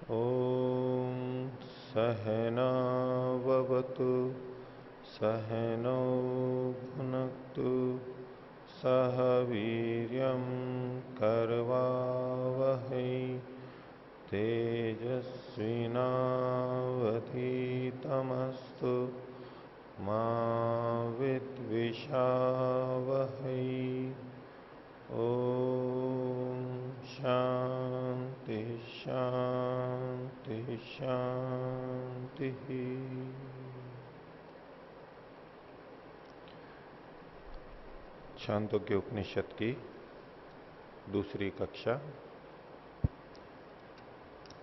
ॐ सहनाववतु सहनौ भुनक्तु सह वीर्यं करवावहै तेजस्विनावधीतमस्तु मा विद्विषावहै। ओम शांति शांति शांति। छांदोग्य उपनिषद की दूसरी कक्षा।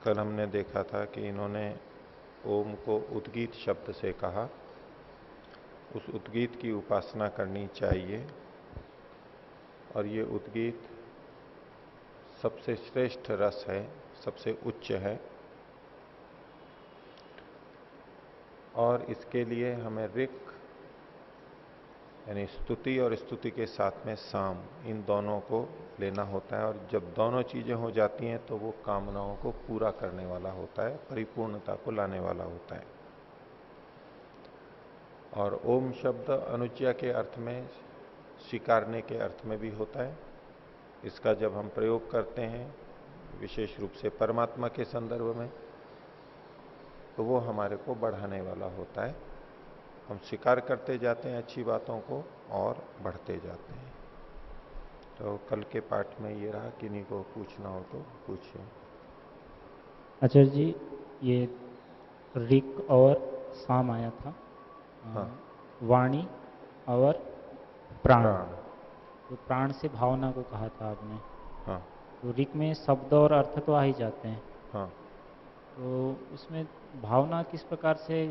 कल हमने देखा था कि इन्होंने ओम को उद्गीत शब्द से कहा, उस उद्गीत की उपासना करनी चाहिए और ये उद्गीत सबसे श्रेष्ठ रस है, सबसे उच्च है और इसके लिए हमें ऋक् यानी स्तुति और स्तुति के साथ में साम, इन दोनों को लेना होता है। और जब दोनों चीजें हो जाती हैं तो वो कामनाओं को पूरा करने वाला होता है, परिपूर्णता को लाने वाला होता है। और ओम शब्द अनुज्ञा के अर्थ में, स्वीकारने के अर्थ में भी होता है। इसका जब हम प्रयोग करते हैं विशेष रूप से परमात्मा के संदर्भ में, तो वो हमारे को बढ़ाने वाला होता है। हम स्वीकार करते जाते हैं अच्छी बातों को और बढ़ते जाते हैं। तो कल के पाठ में ये रहा, किन्हीं को पूछना हो तो पूछिए। आचार्य जी, ये ऋक् और साम आया था। हाँ। वाणी और प्राण। प्राण। तो प्राण से भावना को कहा था आपने। हाँ तो ऋक् में शब्द और अर्थ तो आ ही जाते हैं। हाँ। तो उसमें भावना किस प्रकार से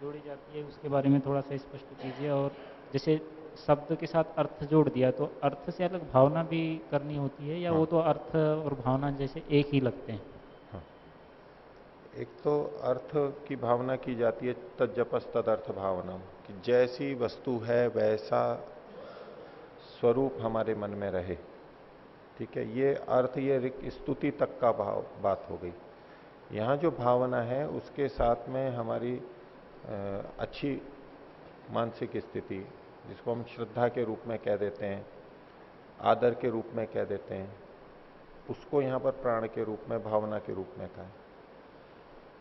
जोड़ी जाती है, उसके बारे में थोड़ा सा स्पष्ट कीजिए। और जैसे शब्द के साथ अर्थ जोड़ दिया, तो अर्थ से अलग भावना भी करनी होती है, या हाँ वो तो अर्थ और भावना जैसे एक ही लगते हैं? हाँ। एक तो अर्थ की भावना की जाती है, तज्जपस तदर्थ भावना, कि जैसी वस्तु है वैसा स्वरूप हमारे मन में रहे। ठीक है, ये अर्थ, ये स्तुति तक का भाव बात हो गई। यहां जो भावना है उसके साथ में हमारी अच्छी मानसिक स्थिति, जिसको हम श्रद्धा के रूप में कह देते हैं, आदर के रूप में कह देते हैं, उसको यहां पर प्राण के रूप में, भावना के रूप में कहा है।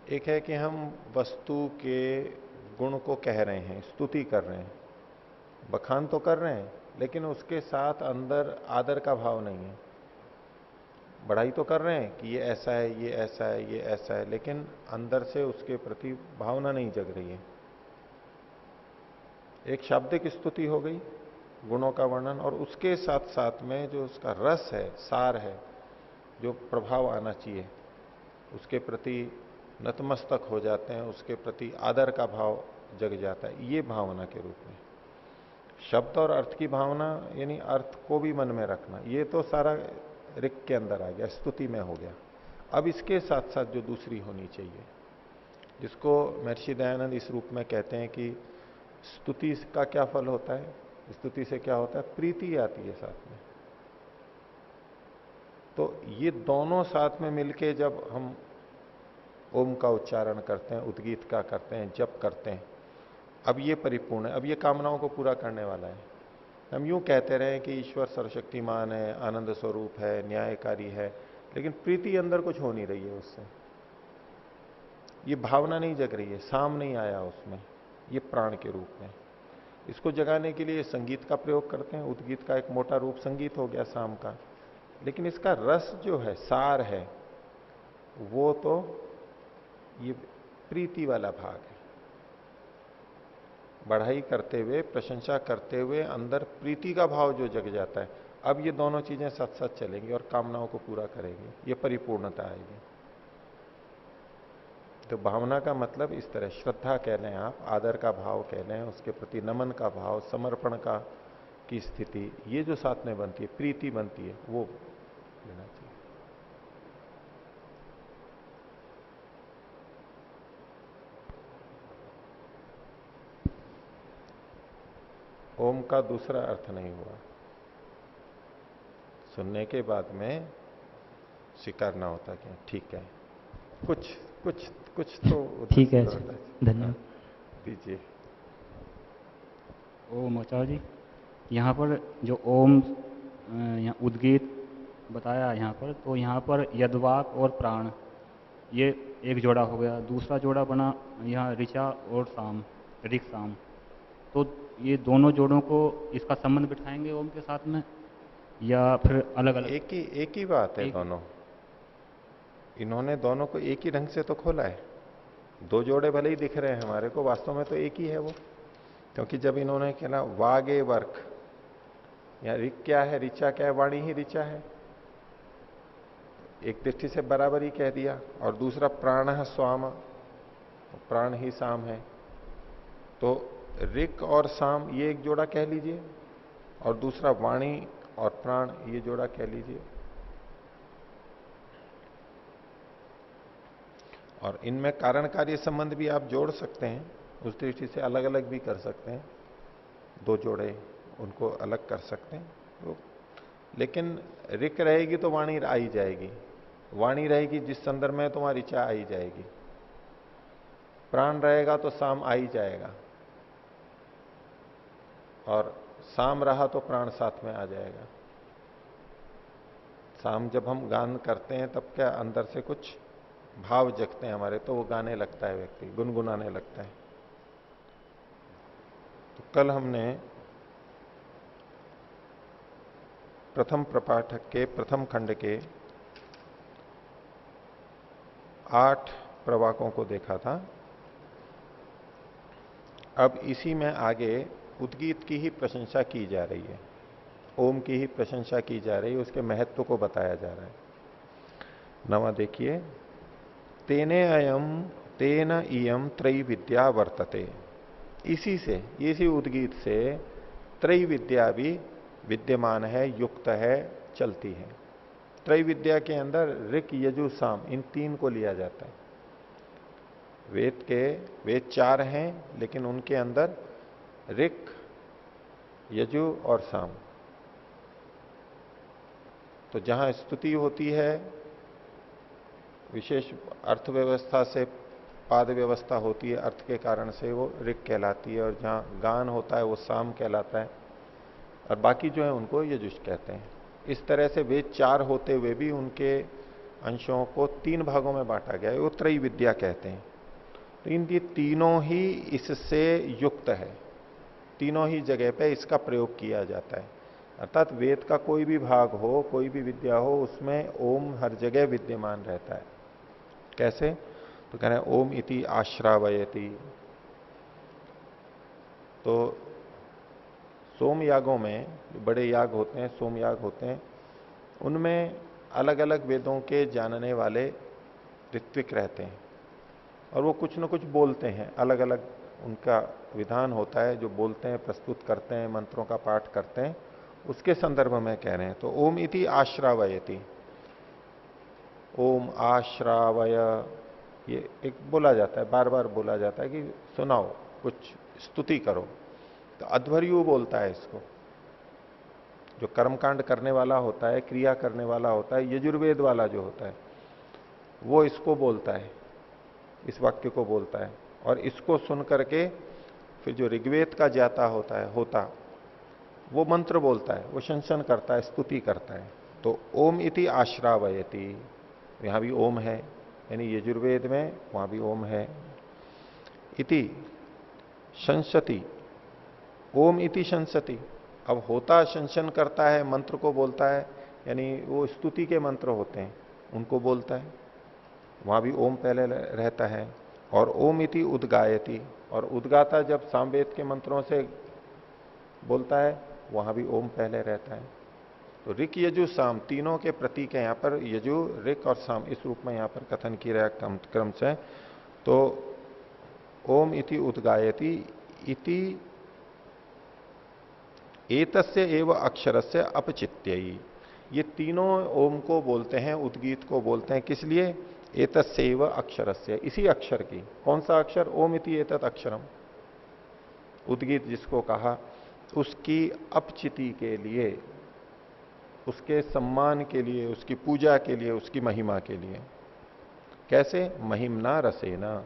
एक है कि हम वस्तु के गुण को कह रहे हैं, स्तुति कर रहे हैं, बखान तो कर रहे हैं, लेकिन उसके साथ अंदर आदर का भाव नहीं है। बढ़ाई तो कर रहे हैं कि ये ऐसा है, ये ऐसा है, ये ऐसा है, लेकिन अंदर से उसके प्रति भावना नहीं जग रही है। एक शाब्दिक स्तुति हो गई, गुणों का वर्णन, और उसके साथ साथ में जो उसका रस है, सार है, जो प्रभाव आना चाहिए, उसके प्रति नतमस्तक हो जाते हैं, उसके प्रति आदर का भाव जग जाता है, ये भावना के रूप में। शब्द और अर्थ की भावना यानी अर्थ को भी मन में रखना, ये तो सारा ऋक् के अंदर आ गया, स्तुति में हो गया। अब इसके साथ साथ जो दूसरी होनी चाहिए, जिसको महर्षि दयानंद इस रूप में कहते हैं कि स्तुति का क्या फल होता है, स्तुति से क्या होता है, प्रीति आती है साथ में। तो ये दोनों साथ में मिलके जब हम ओम का उच्चारण करते हैं, उद्गीत का करते हैं, जप करते हैं, अब ये परिपूर्ण है, अब ये कामनाओं को पूरा करने वाला है। हम यूं कहते रहे कि ईश्वर सर्वशक्तिमान है, आनंद स्वरूप है, न्यायकारी है, लेकिन प्रीति अंदर कुछ हो नहीं रही है उससे। ये भावना नहीं जग रही है, साम नहीं आया उसमें, ये प्राण के रूप में। इसको जगाने के लिए संगीत का प्रयोग करते हैं, उद्गीत का एक मोटा रूप संगीत हो गया शाम का, लेकिन इसका रस जो है, सार है, वो तो ये प्रीति वाला भाग है। बढ़ाई करते हुए, प्रशंसा करते हुए अंदर प्रीति का भाव जो जग जाता है, अब ये दोनों चीजें साथ साथ चलेंगी और कामनाओं को पूरा करेंगी, ये परिपूर्णता आएगी। तो भावना का मतलब इस तरह, श्रद्धा कह लें आप, आदर का भाव कह लें, उसके प्रति नमन का भाव, समर्पण का की स्थिति, ये जो साथ में बनती है, प्रीति बनती है, वो लेना चाहिए। ओम का दूसरा अर्थ नहीं हुआ, सुनने के बाद में स्वीकारना होता है कि ठीक है, कुछ कुछ कुछ तो उधर ठीक से है, ही अच्छा, होता है। हाँ, धन्यवाद। दीजिए। ओम आचार्य जी, यहाँ पर जो ओम यहाँ उद्गीत बताया यहाँ पर, तो यहाँ पर यदवाक और प्राण, ये एक जोड़ा हो गया। दूसरा जोड़ा बना यहाँ ऋचा और साम, ऋक साम। तो ये दोनों जोड़ों को इसका संबंध बिठाएंगे ओम के साथ में, या फिर अलग अलग? एक ही बात है एक दोनों। इन्होंने दोनों को एक ही ढंग से तो खोला है। दो जोड़े भले ही दिख रहे हैं हमारे को, वास्तव में तो एक ही है वो। क्योंकि जब इन्होंने कहना वागे वर्क, या ऋक क्या है, ऋचा क्या है, वाणी ही ऋचा है, एक दृष्टि से बराबर ही कह दिया। और दूसरा प्राण स्वाम, प्राण ही साम है, तो ऋक और साम ये एक जोड़ा कह लीजिए, और दूसरा वाणी और प्राण ये जोड़ा कह लीजिए। और इनमें कारण कार्य संबंध भी आप जोड़ सकते हैं, उस दृष्टि से अलग अलग भी कर सकते हैं, दो जोड़े उनको अलग कर सकते हैं तो। लेकिन ऋक रहेगी तो वाणी आ ही जाएगी, वाणी रहेगी जिस संदर्भ में तो वहां ऋचा आ ही जाएगी, प्राण रहेगा तो साम आ ही जाएगा, और साम रहा तो प्राण साथ में आ जाएगा। साम जब हम गान करते हैं तब क्या अंदर से कुछ भाव जगते हैं हमारे, तो वो गाने लगता है, व्यक्ति गुनगुनाने लगता है। तो कल हमने प्रथम प्रपाठक के प्रथम खंड के 8 प्रवाकों को देखा था। अब इसी में आगे उद्गीत की ही प्रशंसा की जा रही है, ओम की ही प्रशंसा की जा रही है, उसके महत्व को बताया जा रहा है। नवा देखिए, तेने अयम तेन इयम त्रय विद्या वर्तते। इसी से, इसी उद्गीत से त्रय विद्या भी विद्यमान है, युक्त है, चलती है। त्रय विद्या के अंदर ऋक यजु साम इन 3 को लिया जाता है। वेद 4 हैं, लेकिन उनके अंदर ऋक यजु और साम। तो जहां स्तुति होती है, विशेष अर्थ व्यवस्था से पाद व्यवस्था होती है, अर्थ के कारण से वो ऋक कहलाती है, और जहां गान होता है वो साम कहलाता है, और बाकी जो है उनको यजुष कहते हैं। इस तरह से वेद 4 होते हुए भी उनके अंशों को 3 भागों में बांटा गया है, वो त्रय विद्या कहते हैं। तो इन ये तीनों ही इससे युक्त है, तीनों ही जगह पे इसका प्रयोग किया जाता है। अर्थात वेद का कोई भी भाग हो, कोई भी विद्या हो, उसमें ओम हर जगह विद्यमान रहता है। कैसे? तो कह रहे हैं ओम इति आश्रावयति। तो सोम यागों में, बड़े याग होते हैं, सोम याग होते हैं, उनमें अलग अलग वेदों के जानने वाले ऋत्विक रहते हैं, और वो कुछ न कुछ बोलते हैं, अलग अलग उनका विधान होता है, जो बोलते हैं, प्रस्तुत करते हैं, मंत्रों का पाठ करते हैं, उसके संदर्भ में कह रहे हैं। तो ओम इति आश्रावयति, ओम आश्रावय, ये एक बोला जाता है, बार बार बोला जाता है कि सुनाओ, कुछ स्तुति करो। तो अध्वर्यु बोलता है इसको, जो कर्मकांड करने वाला होता है, क्रिया करने वाला होता है, यजुर्वेद वाला जो होता है, वो इसको बोलता है, इस वाक्य को बोलता है। और इसको सुन करके फिर जो ऋग्वेद का ज्ञाता होता वो मंत्र बोलता है, वो शंसन करता है, स्तुति करता है। तो ओम इति आश्रावयति, यहां भी ओम है, यानी यजुर्वेद में वहां भी ओम है। इति शंसति, ओम इति शंसति, अब होता शंसन करता है, मंत्र को बोलता है, यानी वो स्तुति के मंत्र होते हैं उनको बोलता है, वहां भी ओम पहले रहता है। और ओम इति उद्गायति, और उद्गाता जब सामवेद के मंत्रों से बोलता है, वहां भी ओम पहले रहता है। तो ऋक यजु साम तीनों के प्रतीक है यहाँ पर, यजु ऋक और साम, इस रूप में यहाँ पर कथन किया है क्रम से। तो ओम इति उद्गायति इति एतस्य एव अक्षरस्य अपचित्ययी, ये तीनों ओम को बोलते हैं, उद्गीत को बोलते हैं, किस लिए? एतस्य एव अक्षरस्य, इसी अक्षर की। कौन सा अक्षर? ओम इति एतत् अक्षरम, उद्गीत जिसको कहा, उसकी अपचिति के लिए, उसके सम्मान के लिए, उसकी पूजा के लिए, उसकी महिमा के लिए। कैसे? महिमना रसेना,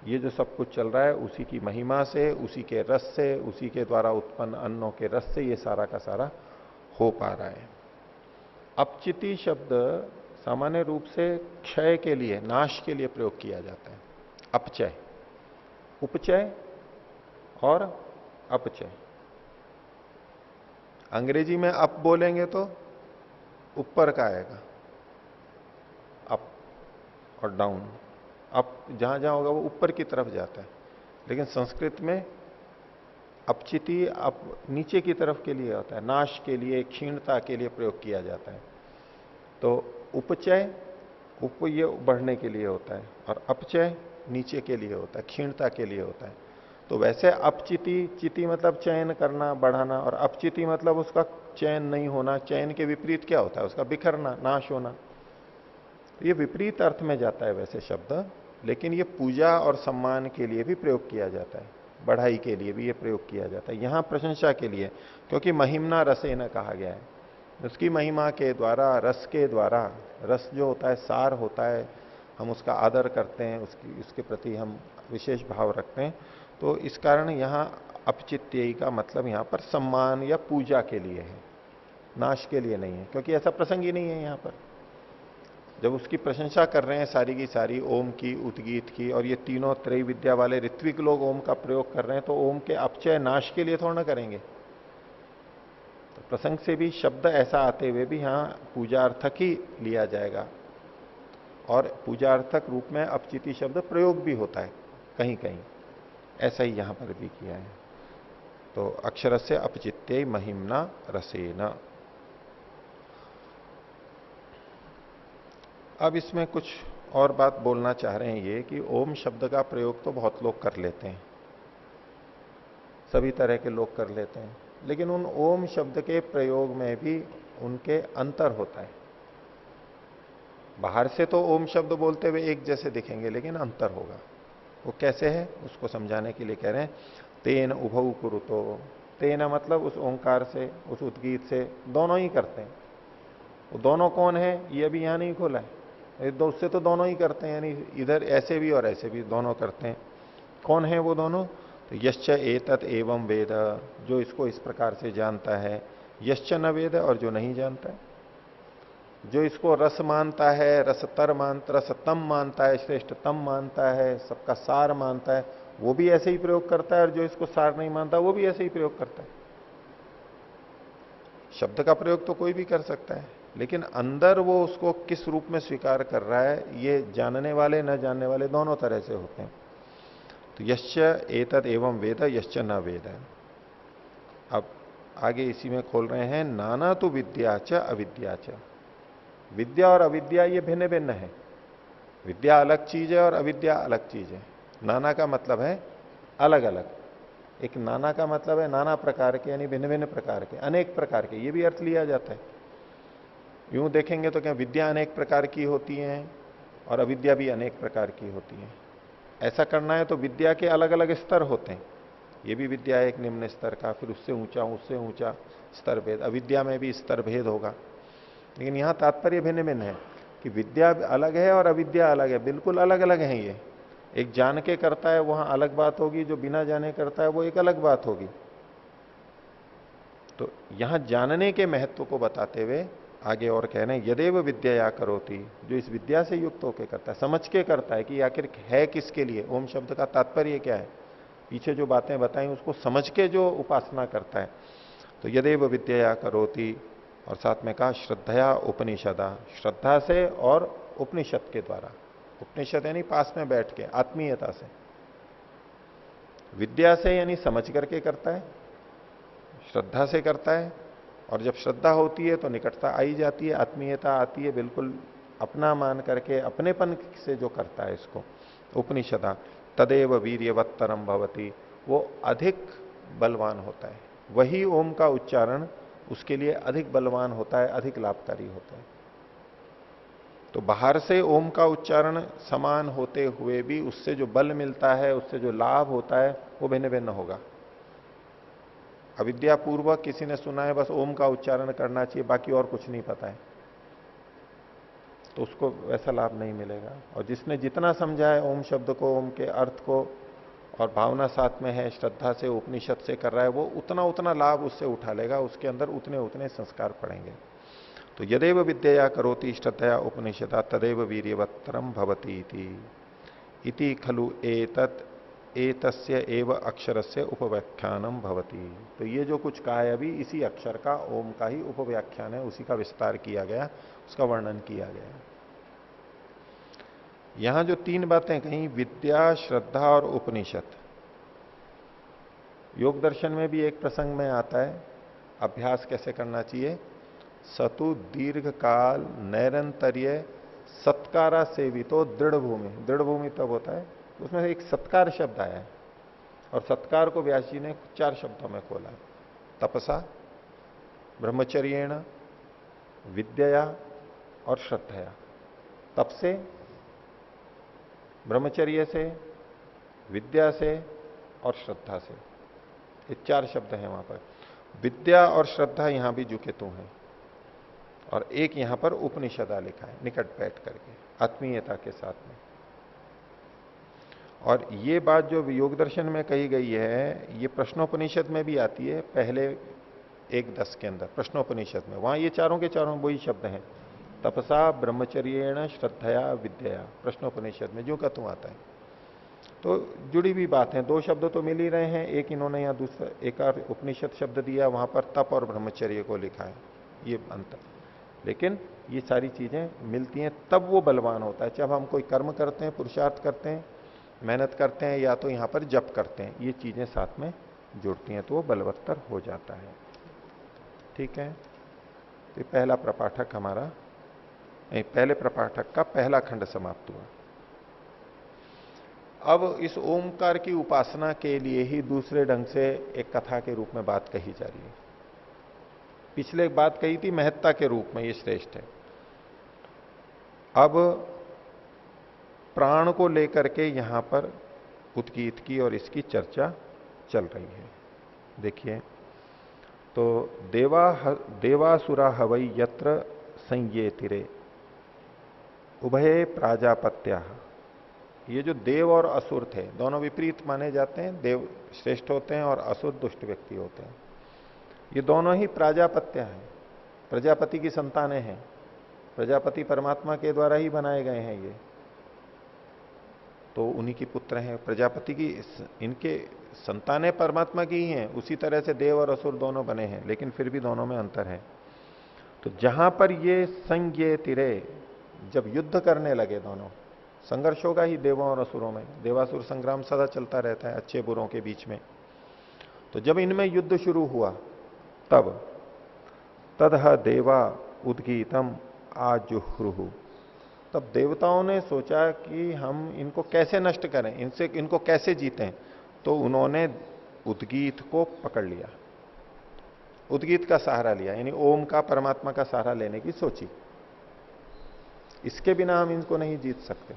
ये जो सब कुछ चल रहा है उसी की महिमा से, उसी के रस से, उसी के द्वारा उत्पन्न अन्नों के रस से ये सारा का सारा हो पा रहा है। अपचिति शब्द सामान्य रूप से क्षय के लिए, नाश के लिए प्रयोग किया जाता है। अपचय, उपचय और अपचय। अंग्रेजी में अप बोलेंगे तो ऊपर का आएगा, अप और डाउन। अप जहां जहां होगा वो ऊपर की तरफ जाता है, लेकिन संस्कृत में अपचिति अप नीचे की तरफ के लिए होता है, नाश के लिए, क्षीणता के लिए प्रयोग किया जाता है। तो उपचय, उप ये बढ़ने के लिए होता है, और अपचय नीचे के लिए होता है, क्षीणता के लिए होता है। तो वैसे अपचिति, चिति मतलब चयन करना, बढ़ाना, और अपचिति मतलब उसका चयन नहीं होना। चयन के विपरीत क्या होता है? उसका बिखरना, नाश होना। ये विपरीत अर्थ में जाता है वैसे शब्द, लेकिन ये पूजा और सम्मान के लिए भी प्रयोग किया जाता है, बढ़ाई के लिए भी ये प्रयोग किया जाता है। यहां प्रशंसा के लिए, क्योंकि महिमना रसेन कहा गया है, उसकी महिमा के द्वारा, रस के द्वारा। रस जो होता है सार होता है, हम उसका आदर करते हैं, उसके प्रति हम विशेष भाव रखते हैं। तो इस कारण यहां अपचित्य का मतलब यहां पर सम्मान या पूजा के लिए है, नाश के लिए नहीं है, क्योंकि ऐसा प्रसंग ही नहीं है यहां पर। जब उसकी प्रशंसा कर रहे हैं सारी की सारी, ओम की, उद्गीत की, और ये तीनों त्रय विद्या वाले ऋत्विक लोग ओम का प्रयोग कर रहे हैं, तो ओम के अपचय नाश के लिए थोड़ा ना करेंगे। तो प्रसंग से भी शब्द ऐसा आते हुए भी यहां पूजार्थक ही लिया जाएगा, और पूजार्थक रूप में अपचिति शब्द प्रयोग भी होता है कहीं कहीं, ऐसा ही यहां पर भी किया है। तो अक्षर से अपचित्य महिमना रसेना। अब इसमें कुछ और बात बोलना चाह रहे हैं, ये कि ओम शब्द का प्रयोग तो बहुत लोग कर लेते हैं, सभी तरह के लोग कर लेते हैं, लेकिन उन ओम शब्द के प्रयोग में भी उनके अंतर होता है। बाहर से तो ओम शब्द बोलते हुए एक जैसे दिखेंगे, लेकिन अंतर होगा। वो कैसे है उसको समझाने के लिए कह रहे हैं, तेन उभौ कुरुतो। तेन मतलब उस ओंकार से, उस उद्गीत से, दोनों ही करते हैं। वो दोनों कौन है ये अभी यहां नहीं खोला है, उससे तो दोनों ही करते हैं, यानी इधर ऐसे भी और ऐसे भी दोनों करते हैं। कौन है वो दोनों? तो यश्च एतत् एवं वेद, जो इसको इस प्रकार से जानता है। यश्च न वेद, और जो नहीं जानता है। जो इसको रस मानता है, रसतर मानता, रसतम मानता है, श्रेष्ठतम मानता है, सबका सार मानता है, वो भी ऐसे ही प्रयोग करता है, और जो इसको सार नहीं मानता वो भी ऐसे ही प्रयोग करता है। शब्द का प्रयोग तो कोई भी कर सकता है, लेकिन अंदर वो उसको किस रूप में स्वीकार कर रहा है, ये जानने वाले न जानने वाले दोनों तरह से होते हैं। तो यश्च एतद एवं वेद, यश्च न वेद। अब आगे इसी में खोल रहे हैं, नाना तो विद्या च अविद्या च। विद्या और अविद्या ये भिन्न भिन्न है। विद्या अलग चीज है और अविद्या अलग चीज है। नाना का मतलब है अलग अलग। एक नाना का मतलब है नाना प्रकार के, यानी भिन्न भिन्न प्रकार के, अनेक प्रकार के, ये भी अर्थ लिया जाता है। यूं देखेंगे तो क्या विद्या अनेक प्रकार की होती है और अविद्या भी अनेक प्रकार की होती है। ऐसा करना है तो विद्या के अलग अलग स्तर होते हैं। ये भी विद्या है एक निम्न स्तर का, फिर उससे ऊंचा स्तर भेद। अविद्या में भी स्तर भेद होगा, लेकिन यहां तात्पर्य भिन्न भिन्न है कि विद्या अलग है और अविद्या अलग है, बिल्कुल अलग अलग है ये। एक जान के करता है वहां अलग बात होगी, जो बिना जाने करता है वो एक अलग बात होगी। तो यहां जानने के महत्व को बताते हुए आगे और कह रहे हैं, यदेव विद्या या करोती, जो इस विद्या से युक्त होकर करता है, समझ के करता है कि आखिर है किसके लिए, ओम शब्द का तात्पर्य क्या है, पीछे जो बातें बताई उसको समझ के जो उपासना करता है। तो यदेव विद्या या करोती, और साथ में कहा श्रद्धया उपनिषदा, श्रद्धा से और उपनिषद के द्वारा। उपनिषद यानी पास में बैठ के आत्मीयता से, विद्या से यानी समझ करके करता है, श्रद्धा से करता है, और जब श्रद्धा होती है तो निकटता आई जाती है, आत्मीयता आती है, बिल्कुल अपना मान करके अपनेपन से जो करता है इसको। उपनिषदा तदेव वीर्यवत्तरम भवती, वो अधिक बलवान होता है। वही ओम का उच्चारण उसके लिए अधिक बलवान होता है, अधिक लाभकारी होता है। तो बाहर से ओम का उच्चारण समान होते हुए भी उससे जो बल मिलता है, उससे जो लाभ होता है, वो भिन्न भिन्न होगा। अविद्यापूर्वक किसी ने सुना है बस ओम का उच्चारण करना चाहिए, बाकी और कुछ नहीं पता है, तो उसको वैसा लाभ नहीं मिलेगा। और जिसने जितना समझा है ओम शब्द को, ओम के अर्थ को, और भावना साथ में है, श्रद्धा से, उपनिषद से कर रहा है, वो उतना उतना लाभ उससे उठा लेगा, उसके अंदर उतने उतने संस्कार पड़ेंगे। तो यदेव विद्या करोति श्रद्धया उपनिषदा तदेव वीर्यवत्तरम भवती इति खलु एतत् एतस्य एव अक्षरस्य उपव्याख्यानम भवति। तो ये जो कुछ कहा है अभी, इसी अक्षर का, ओम का ही उपव्याख्यान है, उसी का विस्तार किया गया, उसका वर्णन किया गया। यहां जो तीन बातें कहीं, विद्या, श्रद्धा और उपनिषद, योग दर्शन में भी एक प्रसंग में आता है अभ्यास कैसे करना चाहिए। सतु दीर्घ काल नैरंतर्य सत्कारा सेवितो दृढ़ भूमि। दृढ़ भूमि तब होता है, उसमें एक सत्कार शब्द आया है, और सत्कार को व्यास जी ने 4 शब्दों में खोला। तपसा, ब्रह्मचर्येण, विद्या और श्रद्धया। तप से, ब्रह्मचर्य से, विद्या से और श्रद्धा से, ये 4 शब्द हैं वहां पर। विद्या और श्रद्धा यहां भी जुके तू हैं, और एक यहां पर उपनिषदा लिखा है निकट बैठ करके आत्मीयता के साथ में। और ये बात जो योग दर्शन में कही गई है, ये प्रश्नोपनिषद में भी आती है, पहले 1:10 के अंदर प्रश्नोपनिषद में। वहां ये चारों के चारों वही शब्द हैं, तपसा, ब्रह्मचर्येण, श्रद्धया, विद्या, प्रश्नोपनिषद में जो का तू आता है। तो जुड़ी हुई बात है, 2 शब्द तो मिल ही रहे हैं। एक इन्होंने यहां दूसरा एक और उपनिषद शब्द दिया, वहां पर तप और ब्रह्मचर्य को लिखा है, ये अंतर। लेकिन ये सारी चीजें मिलती हैं तब वो बलवान होता है। जब हम कोई कर्म करते हैं, पुरुषार्थ करते हैं, मेहनत करते हैं, या तो यहां पर जप करते हैं, ये चीजें साथ में जुड़ती हैं तो वो बलवत्तर हो जाता है। ठीक है, तो पहला प्रपाठक हमारा, पहले प्रपाठक का पहला खंड समाप्त हुआ। अब इस ओमकार की उपासना के लिए ही दूसरे ढंग से एक कथा के रूप में बात कही जा रही है। पिछले बात कही थी महत्ता के रूप में, ये श्रेष्ठ है। अब प्राण को लेकर के यहां पर उद्गीत की और इसकी चर्चा चल रही है। देखिए, तो देवासुरा हवई यत्र संयेतिरे उभये प्राजापत्या। ये जो देव और असुर थे, दोनों विपरीत माने जाते हैं। देव श्रेष्ठ होते हैं और असुर दुष्ट व्यक्ति होते हैं। ये दोनों ही प्राजापत्य हैं, प्रजापति की संतानें हैं। प्रजापति परमात्मा के द्वारा ही बनाए गए हैं ये, तो उन्हीं की पुत्र हैं। प्रजापति की इनके संतानें परमात्मा की ही हैं। उसी तरह से देव और असुर दोनों बने हैं, लेकिन फिर भी दोनों में अंतर है। तो जहां पर ये संज्ञे तिरे, जब युद्ध करने लगे, दोनों संघर्ष होगा ही देवों और असुरों में, देवासुर संग्राम सदा चलता रहता है अच्छे बुरों के बीच में। तो जब इनमें युद्ध शुरू हुआ तब तदह देवा उद्गीतम आजुह्रुहु, तब देवताओं ने सोचा कि हम इनको कैसे नष्ट करें, इनसे इनको कैसे जीतें। तो उन्होंने उद्गीत को पकड़ लिया, उद्गीत का सहारा लिया, यानी ओम का, परमात्मा का सहारा लेने की सोची। इसके बिना हम इनको नहीं जीत सकते।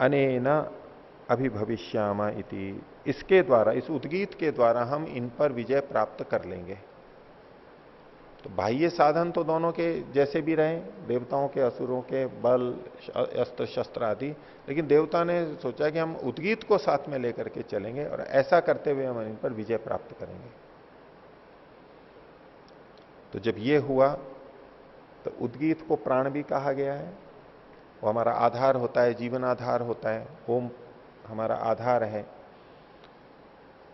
अनेन अभिभविष्यामा इति, इसके द्वारा, इस उद्गीत के द्वारा हम इन पर विजय प्राप्त कर लेंगे। तो बाह्य साधन तो दोनों के जैसे भी रहे, देवताओं के, असुरों के, बल, अस्त्र शस्त्र आदि, लेकिन देवता ने सोचा कि हम उद्गीत को साथ में लेकर के चलेंगे और ऐसा करते हुए हम इन पर विजय प्राप्त करेंगे। तो जब ये हुआ तो उद्गीत को प्राण भी कहा गया है। वो हमारा आधार होता है, जीवन आधार होता है। ओम हमारा आधार है।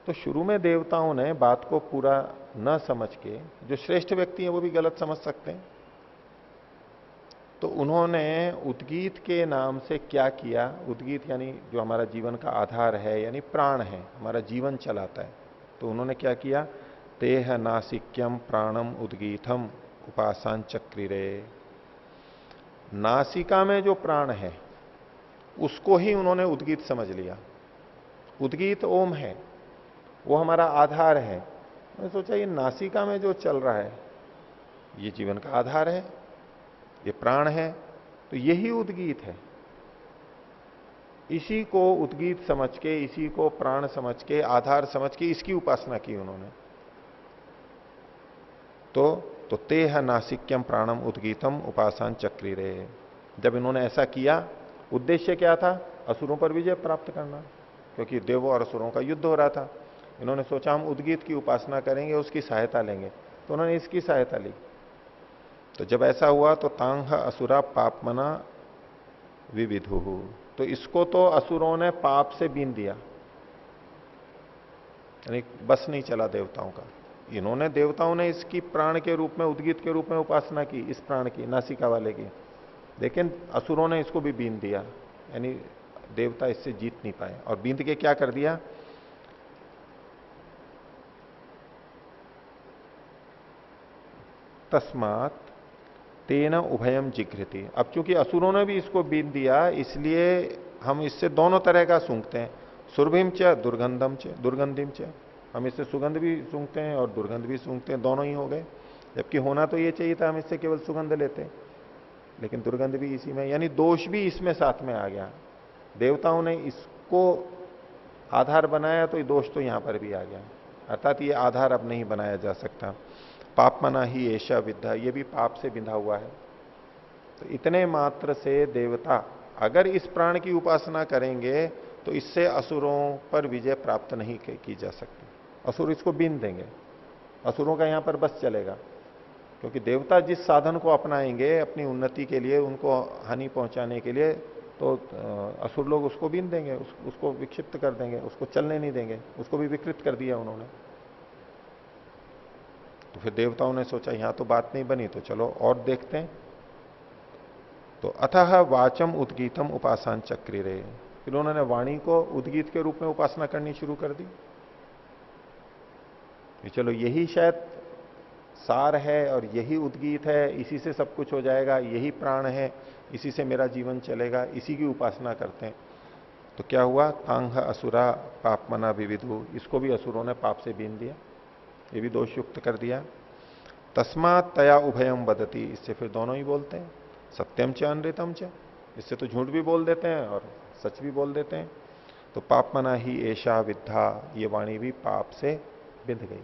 तो शुरू में देवताओं ने बात को पूरा न समझ के, जो श्रेष्ठ व्यक्ति हैं वो भी गलत समझ सकते हैं, तो उन्होंने उद्गीत के नाम से क्या किया, उद्गीत यानी जो हमारा जीवन का आधार है, यानी प्राण है, हमारा जीवन चलाता है, तो उन्होंने क्या किया, तेह नासिक्यम प्राणम उद्गीतम उपासान चक्रिरे। नासिका में जो प्राण है उसको ही उन्होंने उद्गीत समझ लिया। उद्गीत ओम है, वो हमारा आधार है। मैंने सोचा ये नासिका में जो चल रहा है ये जीवन का आधार है, ये प्राण है, तो यही उद्गीत है। इसी को उद्गीत समझ के, इसी को प्राण समझ के, आधार समझ के इसकी उपासना की उन्होंने। तो तो तेह नासिक्यम प्राणम उद्गीतम उपासन चक्री रे। जब इन्होंने ऐसा किया, उद्देश्य क्या था? असुरों पर विजय प्राप्त करना, क्योंकि देवों और असुरों का युद्ध हो रहा था। इन्होंने सोचा हम उद्गीत की उपासना करेंगे, उसकी सहायता लेंगे, तो उन्होंने इसकी सहायता ली। तो जब ऐसा हुआ तो तांग असुरा पापमना विविधु, तो इसको तो असुरों ने पाप से बीन दिया, यानी बस नहीं चला देवताओं का। इन्होंने, देवताओं ने इसकी प्राण के रूप में, उद्गीत के रूप में उपासना की, इस प्राण की, नासिका वाले की, लेकिन असुरों ने इसको भी बीन दिया, यानी देवता इससे जीत नहीं पाए। और बींद के क्या कर दिया? तस्मात तेन उभयम जिघ्रति। अब चूंकि असुरों ने भी इसको बीन दिया, इसलिए हम इससे दोनों तरह का सूंघते हैं। सुरभिम च दुर्गंधम च दुर्गंधिम च, हम इससे सुगंध भी सूंघते हैं और दुर्गंध भी सूंघते हैं, दोनों ही हो गए। जबकि होना तो ये चाहिए था हम इससे केवल सुगंध लेते, लेकिन दुर्गंध भी इसी में, यानी दोष भी इसमें साथ में आ गया। देवताओं ने इसको आधार बनाया तो ये दोष तो यहां पर भी आ गया, अर्थात ये आधार अब नहीं बनाया जा सकता। पाप मना ही ऐशा विद्या, ये भी पाप से बिंधा हुआ है। तो इतने मात्र से देवता अगर इस प्राण की उपासना करेंगे तो इससे असुरों पर विजय प्राप्त नहीं की जा सकती। असुर इसको बीन देंगे, असुरों का यहां पर बस चलेगा, क्योंकि देवता जिस साधन को अपनाएंगे अपनी उन्नति के लिए, उनको हानि पहुंचाने के लिए, तो असुर लोग उसको बीन देंगे, उसको विक्षिप्त कर देंगे, उसको चलने नहीं देंगे, उसको भी विकृत कर दिया उन्होंने। तो फिर देवताओं ने सोचा यहां तो बात नहीं बनी, तो चलो और देखते हैं। तो अथः वाचम उद्गीतम उपासन चक्री रे, फिर उन्होंने वाणी को उद्गीत के रूप में उपासना करनी शुरू कर दी। चलो यही शायद सार है और यही उद्गीत है, इसी से सब कुछ हो जाएगा, यही प्राण है, इसी से मेरा जीवन चलेगा, इसी की उपासना करते हैं। तो क्या हुआ? तांग असुरा पापमना विविधु, इसको भी असुरों ने पाप से बीन दिया, ये भी दोष युक्त कर दिया। तस्मात् तया उभयम बदती, इससे फिर दोनों ही बोलते हैं, सत्यम च अनृतम च, इससे तो झूठ भी बोल देते हैं और सच भी बोल देते हैं। तो पापमना ही ऐशा विद्या, ये वाणी भी पाप से बिंध गई।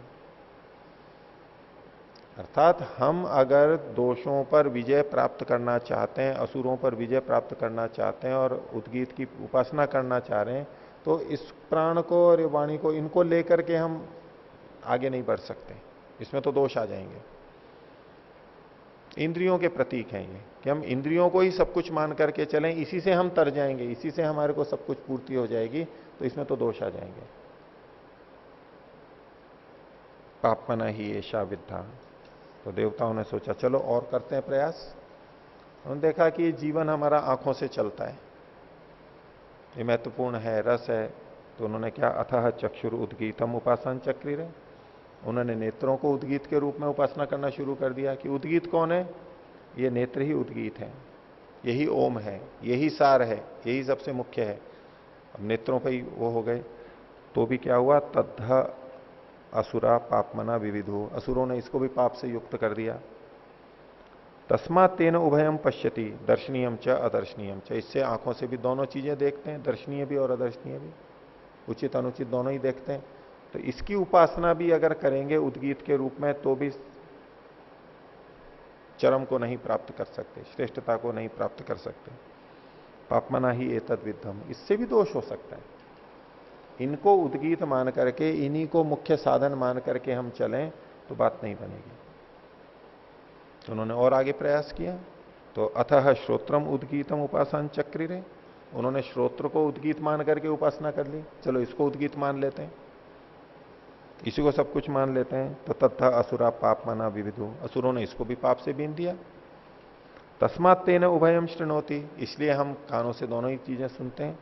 अर्थात हम अगर दोषों पर विजय प्राप्त करना चाहते हैं, असुरों पर विजय प्राप्त करना चाहते हैं और उद्गीत की उपासना करना चाह रहे हैं, तो इस प्राण को और वाणी को, इनको लेकर के हम आगे नहीं बढ़ सकते, इसमें तो दोष आ जाएंगे। इंद्रियों के प्रतीक हैं ये, कि हम इंद्रियों को ही सब कुछ मान करके चलें, इसी से हम तर जाएंगे, इसी से हमारे को सब कुछ पूर्ति हो जाएगी, तो इसमें तो दोष आ जाएंगे। पापमना ही ऐशा विद्या। तो देवताओं ने सोचा चलो और करते हैं प्रयास। उन्होंने देखा कि जीवन हमारा आंखों से चलता है, ये महत्वपूर्ण है, रस है। तो उन्होंने क्या? अथः चक्षुर उद्गीतम उपासन चक्री रे, उन्होंने नेत्रों को उद्गीत के रूप में उपासना करना शुरू कर दिया। कि उद्गीत कौन है? ये नेत्र ही उद्गीत है, यही ओम है, यही सार है, यही सबसे मुख्य है। अब नेत्रों पर ही वो हो गए। तो भी क्या हुआ? तद्ध असुरा पापमना विविधु, असुरों ने इसको भी पाप से युक्त कर दिया। तस्मात् तेन उभयम पश्यति दर्शनीयम च अदर्शनीयम च, इससे आंखों से भी दोनों चीजें देखते हैं, दर्शनीय भी और अदर्शनीय भी, उचित अनुचित दोनों ही देखते हैं। तो इसकी उपासना भी अगर करेंगे उद्गीत के रूप में, तो भी चरम को नहीं प्राप्त कर सकते, श्रेष्ठता को नहीं प्राप्त कर सकते। पापमना ही एतद विद्धम, इससे भी दोष हो सकता है। इनको उद्गीत मान करके, इन्हीं को मुख्य साधन मान करके हम चलें तो बात नहीं बनेगी। तो उन्होंने और आगे प्रयास किया। तो अथः श्रोत्रम उद्गीतम उपासन चक्री रे, उन्होंने श्रोत्र को उद्गीत मान करके उपासना कर ली, चलो इसको उद्गीत मान लेते हैं, इसी को सब कुछ मान लेते हैं। तो तथा असुरा पाप माना विविधु, असुरों ने इसको भी पाप से बीन दिया। तस्मात् तेन उभयम श्रृणोति, इसलिए हम कानों से दोनों ही चीजें सुनते हैं।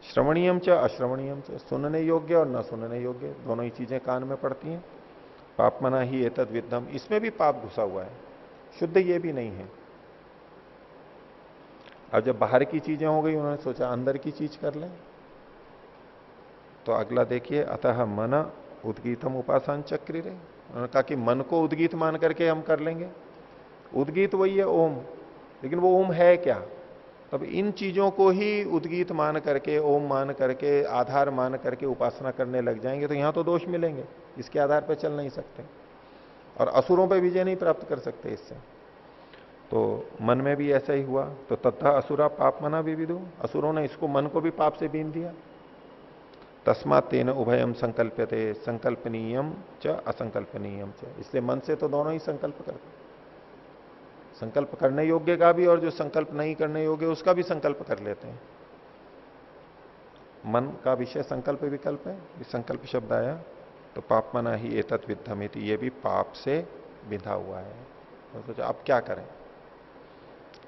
श्रवणीयम च अश्रवणीयम च, सुनने योग्य और न सुनने योग्य, दोनों ही चीजें कान में पड़ती हैं। पापमना ही एतद विद्धम, इसमें भी पाप घुसा हुआ है, शुद्ध ये भी नहीं है। अब जब बाहर की चीजें हो गई, उन्होंने सोचा अंदर की चीज कर लें। तो अगला देखिए, अतः मन उद्गीतम उपासन चक्री रे, उन्होंने कहा कि मन को उद्गीत मान करके हम कर लेंगे। उद्गीत वही है ओम, लेकिन वो ओम है क्या? तब इन चीजों को ही उद्गीत मान करके, ओम मान करके, आधार मान करके उपासना करने लग जाएंगे, तो यहां तो दोष मिलेंगे, इसके आधार पर चल नहीं सकते। और असुरों पर विजय नहीं प्राप्त कर सकते इससे। तो मन में भी ऐसा ही हुआ, तो तथा असुरा पाप मना विविधो, असुरों ने इसको मन को भी पाप से बीन दिया। तस्मात् तेन उभयम संकल्प्यते संकल्पनीयम च असंकल्पनीयम च, इसलिए मन से तो दोनों ही संकल्प करते, संकल्प करने योग्य का भी और जो संकल्प नहीं करने योग्य उसका भी संकल्प कर लेते हैं। मन का विषय संकल्प विकल्प है, संकल्प शब्द आया तो पाप मना ही एतत् विद्धमिति, ये भी पाप से बिंधा हुआ है। तो सोचा अब क्या करें,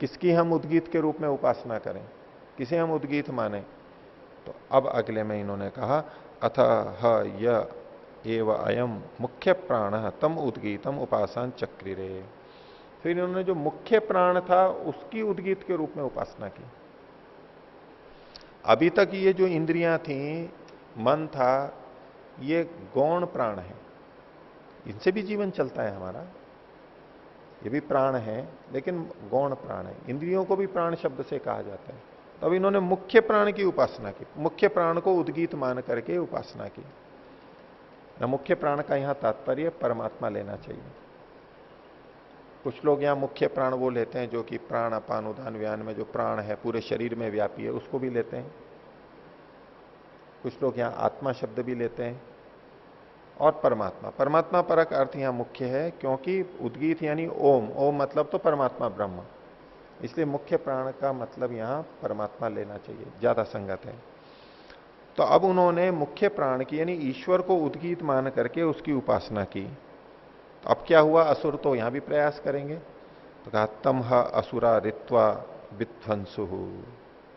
किसकी हम उद्गीत के रूप में उपासना करें, किसे हम उद्गीत माने। तो अब अगले में इन्होंने कहा अथ य एव अयम मुख्य प्राण तम उद्गीतम उपासन चक्रिरे। फिर इन्होंने जो मुख्य प्राण था उसकी उद्गीत के रूप में उपासना की। अभी तक ये जो इंद्रियां थी, मन था, ये गौण प्राण है, इनसे भी जीवन चलता है हमारा, ये भी प्राण है लेकिन गौण प्राण है। इंद्रियों को भी प्राण शब्द से कहा जाता है। तब इन्होंने मुख्य प्राण की उपासना की, मुख्य प्राण को उद्गीत मान करके उपासना की। न मुख्य प्राण का यहां तात्पर्य परमात्मा लेना चाहिए। कुछ लोग यहां मुख्य प्राण वो लेते हैं जो कि प्राण अपान उदान व्यान में जो प्राण है पूरे शरीर में व्यापी है, उसको भी लेते हैं। कुछ लोग यहां आत्मा शब्द भी लेते हैं और परमात्मा, परमात्मा परक अर्थ यहां मुख्य है, क्योंकि उद्गीत यानी ओम, ओम मतलब तो परमात्मा ब्रह्म, इसलिए मुख्य प्राण का मतलब यहां परमात्मा लेना चाहिए, ज्यादा संगत है। तो अब उन्होंने मुख्य प्राण की यानी ईश्वर को उद्गीत मान करके उसकी उपासना की। तो अब क्या हुआ, असुर तो यहां भी प्रयास करेंगे। तो कहा तम असुरा रित्वा विध्वंसु,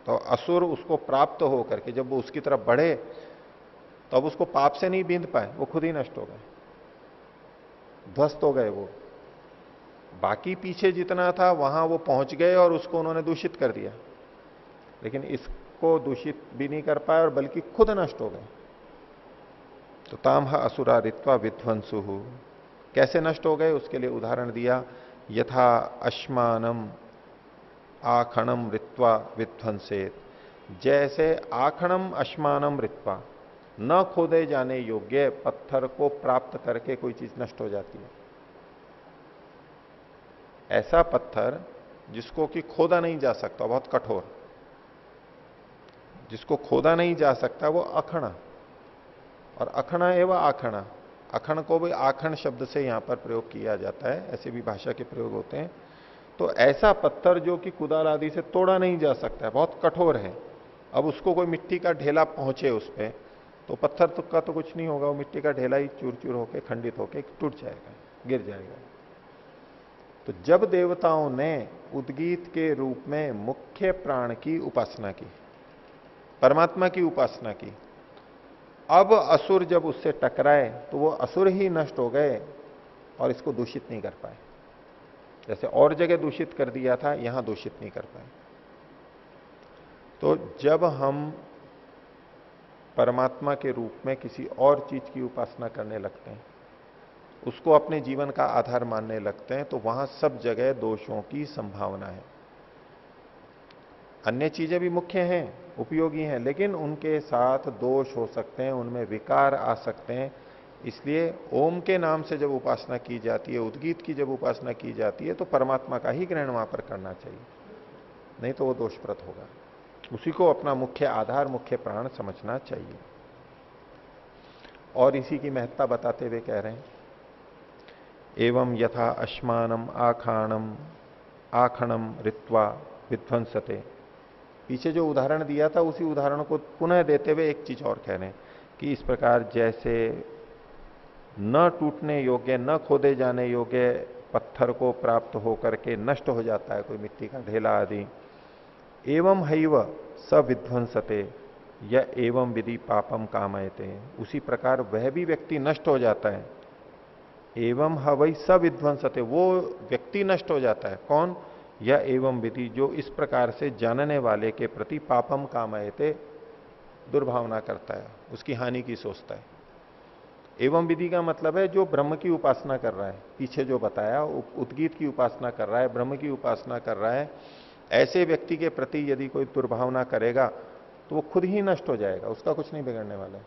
तो असुर उसको प्राप्त हो करके जब वो उसकी तरफ बढ़े तो अब उसको पाप से नहीं बींध पाए, वो खुद ही नष्ट हो गए, ध्वस्त हो गए। वो बाकी पीछे जितना था वहां वो पहुंच गए और उसको उन्होंने दूषित कर दिया, लेकिन इसको दूषित भी नहीं कर पाए और बल्कि खुद नष्ट हो गए। तो तामह असुरा रित्वा विध्वंसु, कैसे नष्ट हो गए उसके लिए उदाहरण दिया, यथा अश्मानम आखणम रित्वा विध्वंसेत, जैसे आखणम अश्मानम रित्वा, न खोदे जाने योग्य पत्थर को प्राप्त करके कोई चीज नष्ट हो जाती है। ऐसा पत्थर जिसको कि खोदा नहीं जा सकता, बहुत कठोर, जिसको खोदा नहीं जा सकता वो अखणा, और अखणा एवं आखणा, अखण को भी आखण शब्द से यहां पर प्रयोग किया जाता है, ऐसे भी भाषा के प्रयोग होते हैं। तो ऐसा पत्थर जो कि कुदाल आदि से तोड़ा नहीं जा सकता है, बहुत कठोर है, अब उसको कोई मिट्टी का ढेला पहुंचे उस पर, तो पत्थर का तो कुछ नहीं होगा, वो मिट्टी का ढेला ही चूर चूर होकर खंडित होकर टूट जाएगा, गिर जाएगा। तो जब देवताओं ने उद्गीत के रूप में मुख्य प्राण की उपासना की, परमात्मा की उपासना की, अब असुर जब उससे टकराए तो वो असुर ही नष्ट हो गए और इसको दूषित नहीं कर पाए। जैसे और जगह दूषित कर दिया था, यहां दूषित नहीं कर पाए। तो जब हम परमात्मा के रूप में किसी और चीज की उपासना करने लगते हैं, उसको अपने जीवन का आधार मानने लगते हैं, तो वहां सब जगह दोषों की संभावना है। अन्य चीजें भी मुख्य हैं, उपयोगी हैं, लेकिन उनके साथ दोष हो सकते हैं, उनमें विकार आ सकते हैं। इसलिए ओम के नाम से जब उपासना की जाती है, उद्गीत की जब उपासना की जाती है, तो परमात्मा का ही ग्रहण वहां पर करना चाहिए, नहीं तो वो दोषप्रद होगा। उसी को अपना मुख्य आधार, मुख्य प्राण समझना चाहिए। और इसी की महत्ता बताते हुए कह रहे हैं, एवं यथा अश्मानम आखाणम आखणम रित्वा विध्वंसते। पीछे जो उदाहरण दिया था उसी उदाहरण को पुनः देते हुए एक चीज और कह रहे हैं कि इस प्रकार जैसे न टूटने योग्य, न खोदे जाने योग्य पत्थर को प्राप्त होकर के नष्ट हो जाता है कोई मिट्टी का ढेला आदि, एवं हैव स विध्वंसते या एवं विधि पापम कामयते, उसी प्रकार वह भी व्यक्ति नष्ट हो जाता है। एवं हवई स विध्वंसते, वो व्यक्ति नष्ट हो जाता है, कौन, या एवं विधि, जो इस प्रकार से जानने वाले के प्रति पापम कामयते, दुर्भावना करता है, उसकी हानि की सोचता है। एवं विधि का मतलब है जो ब्रह्म की उपासना कर रहा है, पीछे जो बताया उद्गीत की उपासना कर रहा है, ब्रह्म की उपासना कर रहा है, ऐसे व्यक्ति के प्रति यदि कोई दुर्भावना करेगा तो वो खुद ही नष्ट हो जाएगा, उसका कुछ नहीं बिगड़ने वाला है।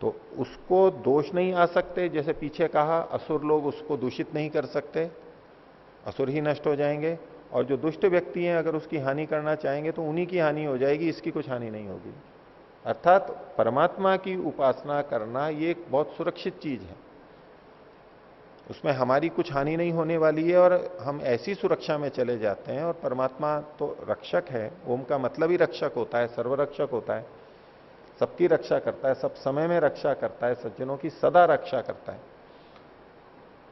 तो उसको दोष नहीं आ सकते, जैसे पीछे कहा असुर लोग उसको दूषित नहीं कर सकते, असुर ही नष्ट हो जाएंगे, और जो दुष्ट व्यक्ति हैं अगर उसकी हानि करना चाहेंगे तो उन्हीं की हानि हो जाएगी, इसकी कुछ हानि नहीं होगी। अर्थात परमात्मा की उपासना करना ये एक बहुत सुरक्षित चीज है, उसमें हमारी कुछ हानि नहीं होने वाली है, और हम ऐसी सुरक्षा में चले जाते हैं। और परमात्मा तो रक्षक है, ओम का मतलब ही रक्षक होता है, सर्वरक्षक होता है, सबकी रक्षा करता है, सब समय में रक्षा करता है, सज्जनों की सदा रक्षा करता है।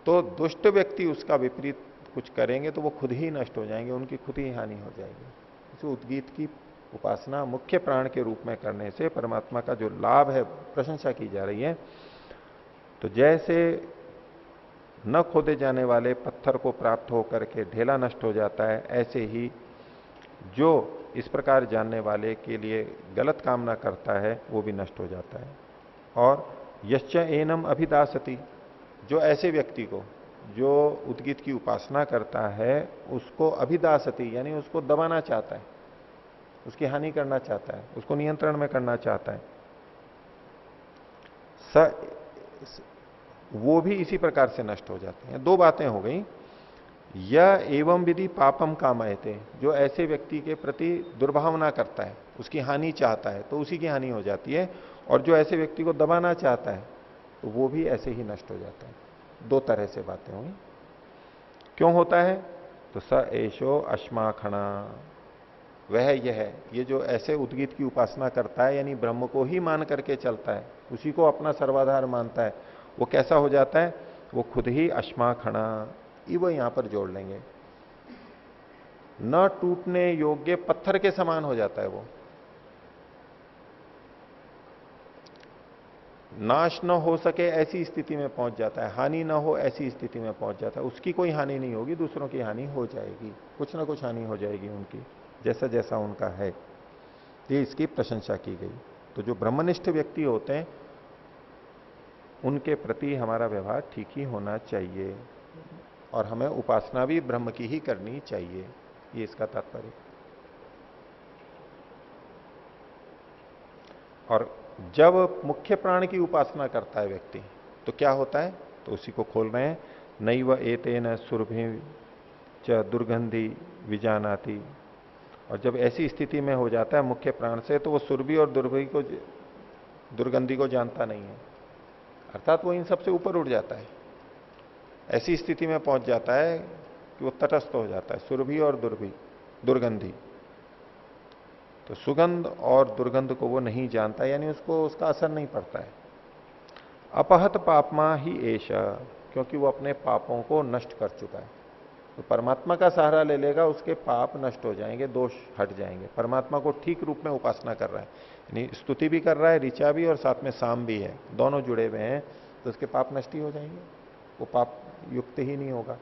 तो दुष्ट व्यक्ति उसका विपरीत कुछ करेंगे तो वो खुद ही नष्ट हो जाएंगे, उनकी खुद ही हानि हो जाएगी। इस उद्गीत की उपासना मुख्य प्राण के रूप में करने से परमात्मा का जो लाभ है, प्रशंसा की जा रही है। तो जैसे न खोदे जाने वाले पत्थर को प्राप्त होकर के ढेला नष्ट हो जाता है, ऐसे ही जो इस प्रकार जानने वाले के लिए गलत कामना करता है वो भी नष्ट हो जाता है। और यश्च एनम अभिदासति, जो ऐसे व्यक्ति को जो उद्गीत की उपासना करता है उसको अभिदासति यानी उसको दबाना चाहता है, उसकी हानि करना चाहता है, उसको नियंत्रण में करना चाहता है, वो भी इसी प्रकार से नष्ट हो जाते हैं। दो बातें हो गई, यह एवं विधि पापम कामयते, जो ऐसे व्यक्ति के प्रति दुर्भावना करता है, उसकी हानि चाहता है तो उसी की हानि हो जाती है, और जो ऐसे व्यक्ति को दबाना चाहता है तो वो भी ऐसे ही नष्ट हो जाता है। दो तरह से बातें हुई। क्यों होता है? तो स एशो अश्माखणा, वह यह है, ये जो ऐसे उद्गीत की उपासना करता है यानी ब्रह्म को ही मान करके चलता है, उसी को अपना सर्वाधार मानता है, वो कैसा हो जाता है? वो खुद ही अश्माखणा, वो यहां पर जोड़ लेंगे, न टूटने योग्य पत्थर के समान हो जाता है। वो नाश न हो सके ऐसी स्थिति में पहुंच जाता है, हानि न हो ऐसी स्थिति में पहुंच जाता है। उसकी कोई हानि नहीं होगी, दूसरों की हानि हो जाएगी, कुछ ना कुछ हानि हो जाएगी उनकी, जैसा जैसा उनका है। ये इसकी प्रशंसा की गई। तो जो ब्रह्मनिष्ठ व्यक्ति होते हैं उनके प्रति हमारा व्यवहार ठीक ही होना चाहिए, और हमें उपासना भी ब्रह्म की ही करनी चाहिए, ये इसका तात्पर्य। और जब मुख्य प्राण की उपासना करता है व्यक्ति तो क्या होता है? तो उसी को खोल रहे हैं, नैव एतेन सुरभि च दुर्गंधि विजानाति। और जब ऐसी स्थिति में हो जाता है मुख्य प्राण से, तो वो सुरभि और दुर्गंधि को जानता नहीं है, अर्थात वो इन सबसे ऊपर उठ जाता है, ऐसी स्थिति में पहुंच जाता है कि वो तटस्थ हो जाता है, सुरभि और दुर्गंधि। तो सुगंध और दुर्गंध को वो नहीं जानता, यानी उसको उसका असर नहीं पड़ता है। अपहत पापमा ही एशा, क्योंकि वो अपने पापों को नष्ट कर चुका है। तो परमात्मा का सहारा ले लेगा, उसके पाप नष्ट हो जाएंगे, दोष हट जाएंगे। परमात्मा को ठीक रूप में उपासना कर रहा है, यानी स्तुति भी कर रहा है, ऋचा भी, और साथ में साम भी है, दोनों जुड़े हुए हैं, तो उसके पाप नष्ट ही हो जाएंगे, वो पाप युक्त ही नहीं होगा।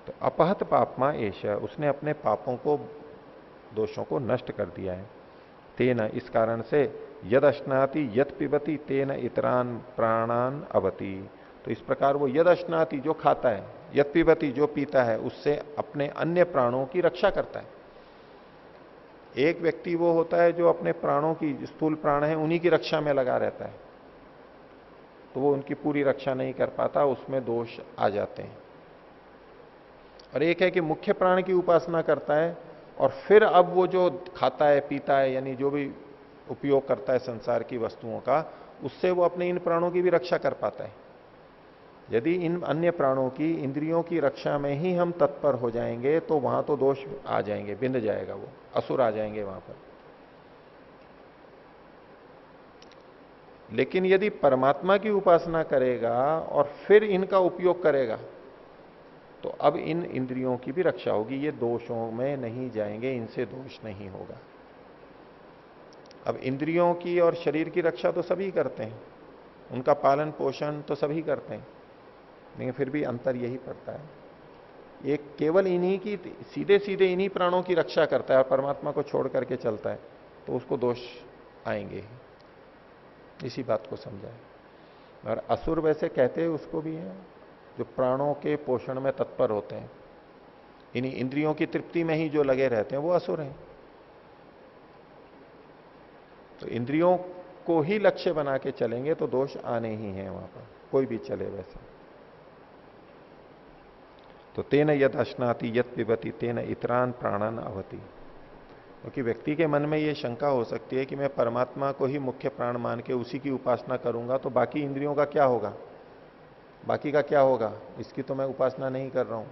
तो अपहत पापमा एशा, उसने अपने पापों को, दोषों को नष्ट कर दिया है। तेन, इस कारण से, यद अश्नाति यद पिबती तेन इतरान प्राणान अवति। तो इस प्रकार वो यद अश्नाति, जो खाता है, यद पिबती, जो पीता है, उससे अपने अन्य प्राणों की रक्षा करता है। एक व्यक्ति वो होता है जो अपने प्राणों की, स्थूल प्राण है, उन्हीं की रक्षा में लगा रहता है, तो वो उनकी पूरी रक्षा नहीं कर पाता, उसमें दोष आ जाते हैं। और एक है कि मुख्य प्राण की उपासना करता है, और फिर अब वो जो खाता है पीता है, यानी जो भी उपयोग करता है संसार की वस्तुओं का, उससे वो अपने इन प्राणों की भी रक्षा कर पाता है। यदि इन अन्य प्राणों की, इंद्रियों की रक्षा में ही हम तत्पर हो जाएंगे तो वहां तो दोष आ जाएंगे, बिंद जाएगा, वो असुर आ जाएंगे वहां पर। लेकिन यदि परमात्मा की उपासना करेगा और फिर इनका उपयोग करेगा, तो अब इन इंद्रियों की भी रक्षा होगी, ये दोषों में नहीं जाएंगे, इनसे दोष नहीं होगा। अब इंद्रियों की और शरीर की रक्षा तो सभी करते हैं, उनका पालन पोषण तो सभी करते हैं, लेकिन फिर भी अंतर यही पड़ता है, एक केवल इन्हीं की, सीधे सीधे इन्हीं प्राणों की रक्षा करता है और परमात्मा को छोड़ करके चलता है, तो उसको दोष आएंगे। इसी बात को समझाए। और असुर वैसे कहते हैं उसको भी है, जो प्राणों के पोषण में तत्पर होते हैं, इन्हीं इंद्रियों की तृप्ति में ही जो लगे रहते हैं, वो असुर हैं। तो इंद्रियों को ही लक्ष्य बना के चलेंगे तो दोष आने ही हैं वहां पर, कोई भी चले वैसे। तो तेन यद अश्नाति यद पिबती तेन इतरान प्राणन अवति। क्योंकि व्यक्ति के मन में यह शंका हो सकती है कि मैं परमात्मा को ही मुख्य प्राण मान के उसी की उपासना करूंगा तो बाकी इंद्रियों का क्या होगा, बाकी का क्या होगा, इसकी तो मैं उपासना नहीं कर रहा हूं।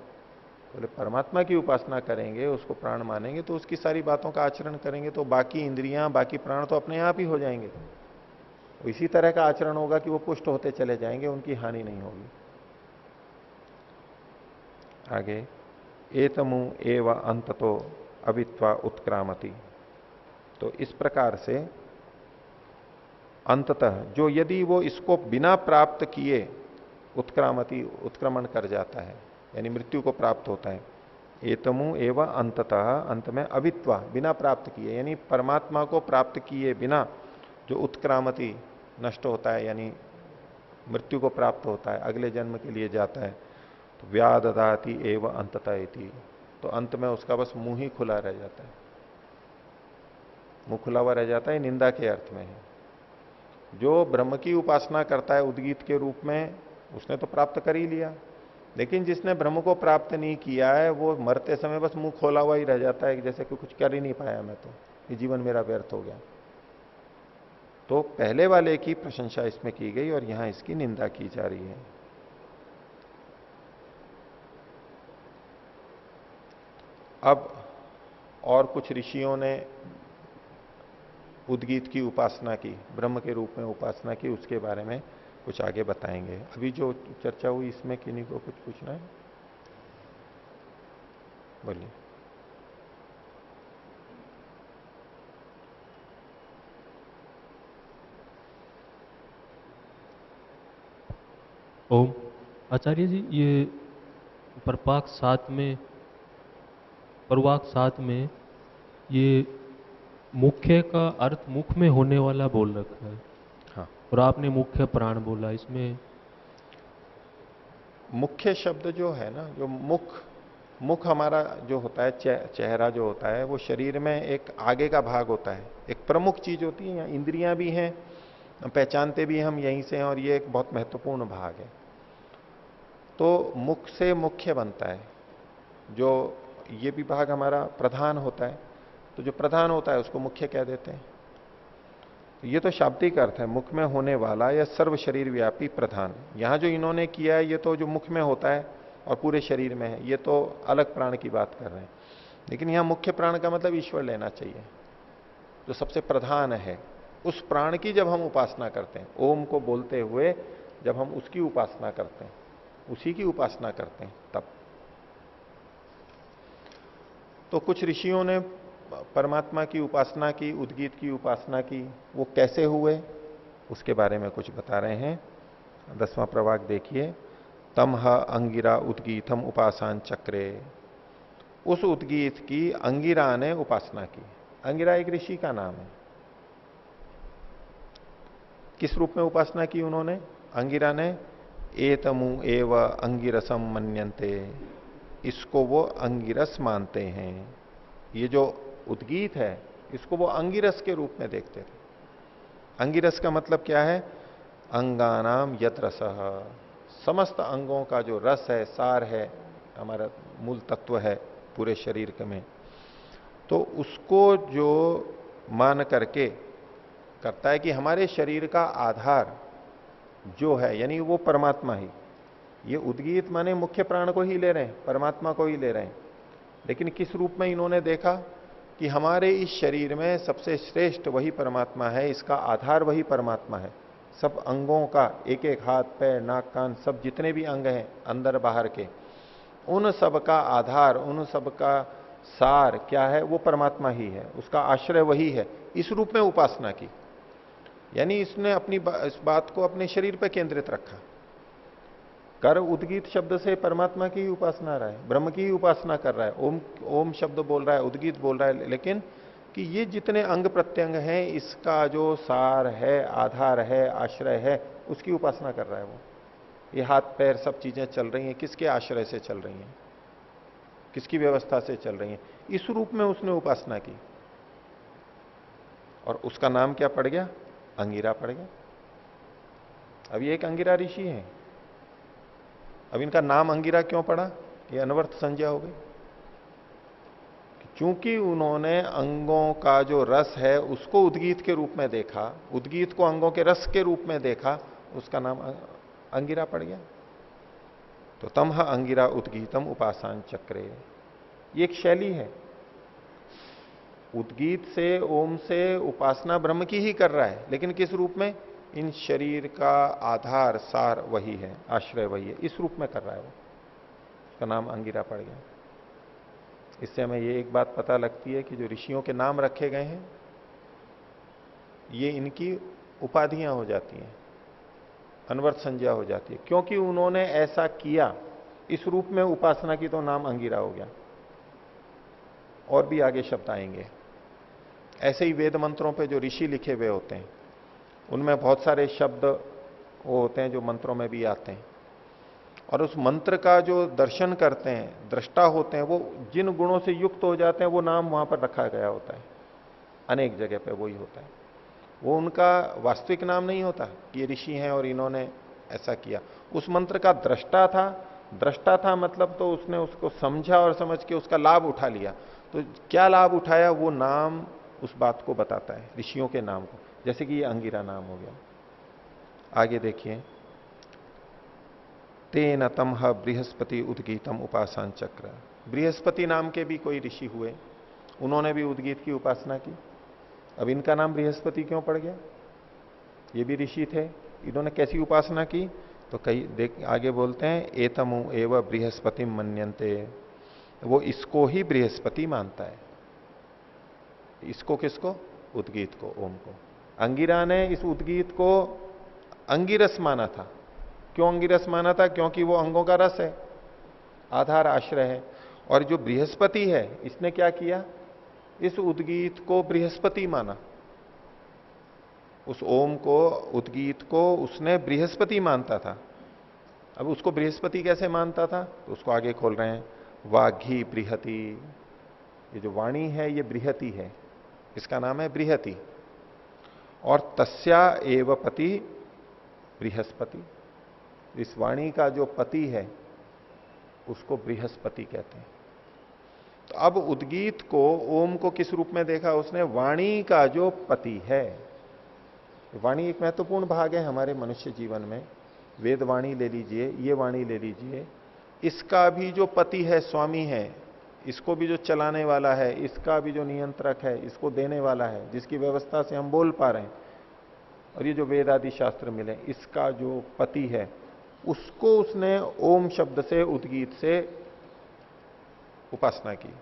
बोले परमात्मा की उपासना करेंगे, उसको प्राण मानेंगे तो उसकी सारी बातों का आचरण करेंगे तो बाकी इंद्रियां बाकी प्राण तो अपने आप ही हो जाएंगे। तो इसी तरह का आचरण होगा कि वो पुष्ट होते चले जाएंगे, उनकी हानि नहीं होगी। आगे एतमु एव अंततो अवित्वा उत्क्रामति। तो इस प्रकार से अंततः जो यदि वो इसको बिना प्राप्त किए उत्क्रामति उत्क्रमण कर जाता है, यानी मृत्यु को प्राप्त होता है। एतमु एव अंततः, अंत में अवित्वा बिना प्राप्त किए, यानी परमात्मा को प्राप्त किए बिना जो उत्क्रामति नष्ट होता है, यानी मृत्यु को प्राप्त होता है, अगले जन्म के लिए जाता है। तो व्याददाति एव अंततः इति, तो अंत में उसका बस मुंह ही खुला रह जाता है, मुंह खुला हुआ रह जाता है, निंदा के अर्थ में है। जो ब्रह्म की उपासना करता है उद्गीत के रूप में, उसने तो प्राप्त कर ही लिया, लेकिन जिसने ब्रह्म को प्राप्त नहीं किया है वो मरते समय बस मुंह खोला हुआ ही रह जाता है, जैसे कि कुछ कर ही नहीं पाया मैं तो, ये जीवन मेरा व्यर्थ हो गया। तो पहले वाले की प्रशंसा इसमें की गई और यहां इसकी निंदा की जा रही है। अब और कुछ ऋषियों ने उद्गीत की उपासना की, ब्रह्म के रूप में उपासना की, उसके बारे में कुछ आगे बताएंगे। अभी जो चर्चा हुई इसमें किन्हीं को कुछ पूछना है, बोलिए। ओम। आचार्य जी, ये परवाक 7 में ये मुख्य का अर्थ मुख में होने वाला बोल रखा है। हाँ, और आपने मुख्य प्राण बोला, इसमें मुख्य शब्द जो है ना, जो मुख हमारा जो होता है, चेहरा जो होता है वो शरीर में एक आगे का भाग होता है, एक प्रमुख चीज होती है। यहाँ इंद्रियां भी हैं, पहचानते भी हम यहीं से हैं, और ये एक बहुत महत्वपूर्ण भाग है। तो मुख से मुख्य बनता है, जो ये भी भाग हमारा प्रधान होता है, तो जो प्रधान होता है उसको मुख्य कह देते हैं। ये तो शाब्दिक अर्थ है, मुख में होने वाला या सर्व शरीर व्यापी प्रधान। यहां जो इन्होंने किया है ये तो जो मुख में होता है और पूरे शरीर में है, ये तो अलग प्राण की बात कर रहे हैं। लेकिन यहां मुख्य प्राण का मतलब ईश्वर लेना चाहिए, जो सबसे प्रधान है। उस प्राण की जब हम उपासना करते हैं, ओम को बोलते हुए जब हम उसकी उपासना करते हैं, उसी की उपासना करते हैं, तब तो कुछ ऋषियों ने परमात्मा की उपासना की, उद्गीत की उपासना की। वो कैसे हुए उसके बारे में कुछ बता रहे हैं। 10वां प्रवाक देखिए। तमह अंगिरा उद्गीतम उपासान चक्रे। उस उद्गीत की अंगिरा ने उपासना की। अंगिरा एक ऋषि का नाम है। किस रूप में उपासना की उन्होंने? अंगिरा ने एतमु एव अंगिरसम मन्यन्ते, इसको वो अंगिरस मानते हैं। ये जो उद्गीत है इसको वो अंगिरस के रूप में देखते थे। अंगिरस का मतलब क्या है? अंगानाम यत रसः, समस्त अंगों का जो रस है, सार है, हमारा मूल तत्व है पूरे शरीर में, तो उसको जो मान करके करता है कि हमारे शरीर का आधार जो है, यानी वो परमात्मा ही। ये उद्गीत माने मुख्य प्राण को ही ले रहे हैं, परमात्मा को ही ले रहे हैं। लेकिन किस रूप में इन्होंने देखा कि हमारे इस शरीर में सबसे श्रेष्ठ वही परमात्मा है, इसका आधार वही परमात्मा है। सब अंगों का, एक एक हाथ पैर नाक कान सब जितने भी अंग हैं अंदर बाहर के, उन सब का आधार, उन सब का सार क्या है? वो परमात्मा ही है, उसका आश्रय वही है। इस रूप में उपासना की, यानी इसने अपनी इस बात को अपने शरीर पर केंद्रित रखा। कर उद्गीत शब्द से परमात्मा की ही उपासना रहा है, ब्रह्म की ही उपासना कर रहा है। ओम ओम शब्द बोल रहा है, उद्गीत बोल रहा है, लेकिन कि ये जितने अंग प्रत्यंग हैं इसका जो सार है, आधार है, आश्रय है, उसकी उपासना कर रहा है वो। ये हाथ पैर सब चीजें चल रही हैं, किसके आश्रय से चल रही हैं, किसकी व्यवस्था से चल रही हैं? इस रूप में उसने उपासना की। और उसका नाम क्या पड़ गया? अंगिरा पड़ गया। अब ये एक अंगिरा ऋषि है, अब इनका नाम अंगिरा क्यों पड़ा? ये अनवर्थ संज्ञा हो गई। क्योंकि उन्होंने अंगों का जो रस है उसको उद्गीत के रूप में देखा, उद्गीत को अंगों के रस के रूप में देखा, उसका नाम अंगिरा पड़ गया। तो तमह अंगिरा उद्गीतम उपासान चक्रे, ये एक शैली है। उद्गीत से, ओम से उपासना ब्रह्म की ही कर रहा है, लेकिन किस रूप में? इन शरीर का आधार सार वही है, आश्रय वही है, इस रूप में कर रहा है वो। उसका नाम अंगिरा पड़ गया। इससे हमें ये एक बात पता लगती है कि जो ऋषियों के नाम रखे गए हैं ये इनकी उपाधियां हो जाती हैं, अनवर्थ संज्ञा हो जाती है, क्योंकि उन्होंने ऐसा किया, इस रूप में उपासना की, तो नाम अंगिरा हो गया। और भी आगे शब्द आएंगे। ऐसे ही वेद मंत्रों पे जो ऋषि लिखे हुए होते हैं उनमें बहुत सारे शब्द वो होते हैं जो मंत्रों में भी आते हैं, और उस मंत्र का जो दर्शन करते हैं, दृष्टा होते हैं, वो जिन गुणों से युक्त हो जाते हैं वो नाम वहां पर रखा गया होता है। अनेक जगह पे वही होता है, वो उनका वास्तविक नाम नहीं होता कि ये ऋषि हैं और इन्होंने ऐसा किया। उस मंत्र का दृष्टा था, दृष्टा था मतलब तो उसने उसको समझा और समझ के उसका लाभ उठा लिया। तो क्या लाभ उठाया, वो नाम उस बात को बताता है, ऋषियों के नाम को। जैसे कि ये अंगिरा नाम हो गया। आगे देखिए, तेन तमह बृहस्पति उद्गीतम उपासन चक्र। बृहस्पति नाम के भी कोई ऋषि हुए, उन्होंने भी उद्गीत की उपासना की। अब इनका नाम बृहस्पति क्यों पड़ गया? ये भी ऋषि थे, इन्होंने कैसी उपासना की? तो कई देख आगे बोलते हैं, एतमु एव बृहस्पति मन्यन्ते, वो इसको ही बृहस्पति मानता है। इसको किसको? उद्गीत को, ओम को। अंगिरा ने इस उद्गीत को अंगिरस माना था। क्यों अंगिरस माना था? क्योंकि वो अंगों का रस है, आधार आश्रय है। और जो बृहस्पति है इसने क्या किया? इस उद्गीत को बृहस्पति माना, उस ओम को, उद्गीत को उसने बृहस्पति मानता था। अब उसको बृहस्पति कैसे मानता था? तो उसको आगे खोल रहे हैं, वाघी बृहति। ये जो वाणी है ये बृहति है, इसका नाम है बृहति। और तस्या एव पति बृहस्पति, इस वाणी का जो पति है उसको बृहस्पति कहते हैं। तो अब उद्गीत को, ओम को किस रूप में देखा उसने? वाणी का जो पति है। वाणी एक महत्वपूर्ण भाग है हमारे मनुष्य जीवन में। वेद वाणी ले लीजिए, ये वाणी ले लीजिए, इसका भी जो पति है, स्वामी है, इसको भी जो चलाने वाला है, इसका भी जो नियंत्रक है, इसको देने वाला है, जिसकी व्यवस्था से हम बोल पा रहे हैं, और ये जो वेद आदि शास्त्र मिले, इसका जो पति है, उसको उसने ओम शब्द से, उद्गीत से उपासना की।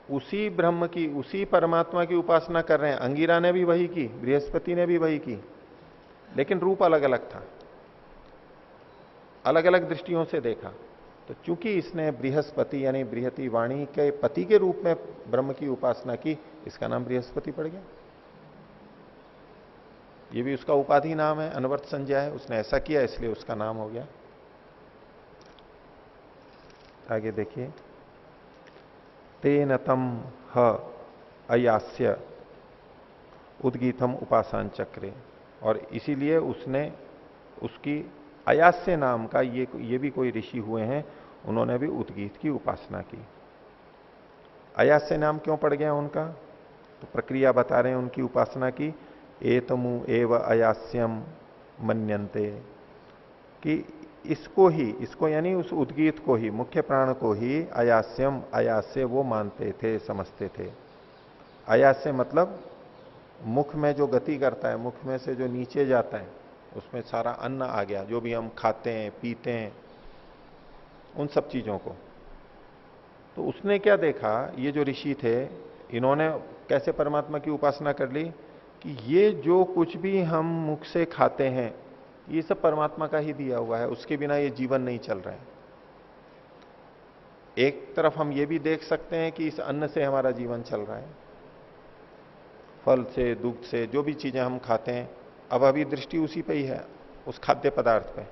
उसी ब्रह्म की, उसी परमात्मा की उपासना कर रहे हैं। अंगिरा ने भी वही की, बृहस्पति ने भी वही की, लेकिन रूप अलग अलग था, अलग अलग दृष्टियों से देखा। तो चूंकि इसने बृहस्पति यानी बृहति वाणी के पति के रूप में ब्रह्म की उपासना की, इसका नाम बृहस्पति पड़ गया। ये भी उसका उपाधि नाम है, अनवर्त संज्ञा है, उसने ऐसा किया इसलिए उसका नाम हो गया। आगे देखिए, तेन तम ह अयास्य उद्गीतम उपासन चक्रे, और इसीलिए उसने उसकी अयास्य नाम का, ये भी कोई ऋषि हुए हैं, उन्होंने भी उद्गीत की उपासना की। अयास्य नाम क्यों पड़ गया उनका? तो प्रक्रिया बता रहे हैं उनकी उपासना की। एतमु एव अयास्यम मन्यन्ते, कि इसको ही, इसको यानी उस उद्गीत को ही, मुख्य प्राण को ही अयास्यम, अयास्य वो मानते थे, समझते थे। अयास्य मतलब मुख में जो गति करता है, मुख में से जो नीचे जाता है, उसमें सारा अन्न आ गया, जो भी हम खाते हैं, पीते हैं, उन सब चीजों को। तो उसने क्या देखा, ये जो ऋषि थे, इन्होंने कैसे परमात्मा की उपासना कर ली कि ये जो कुछ भी हम मुख से खाते हैं ये सब परमात्मा का ही दिया हुआ है, उसके बिना ये जीवन नहीं चल रहा है। एक तरफ हम ये भी देख सकते हैं कि इस अन्न से हमारा जीवन चल रहा है, फल से, दुग्ध से, जो भी चीजें हम खाते हैं, अब अभी दृष्टि उसी पे ही है, उस खाद्य पदार्थ पे।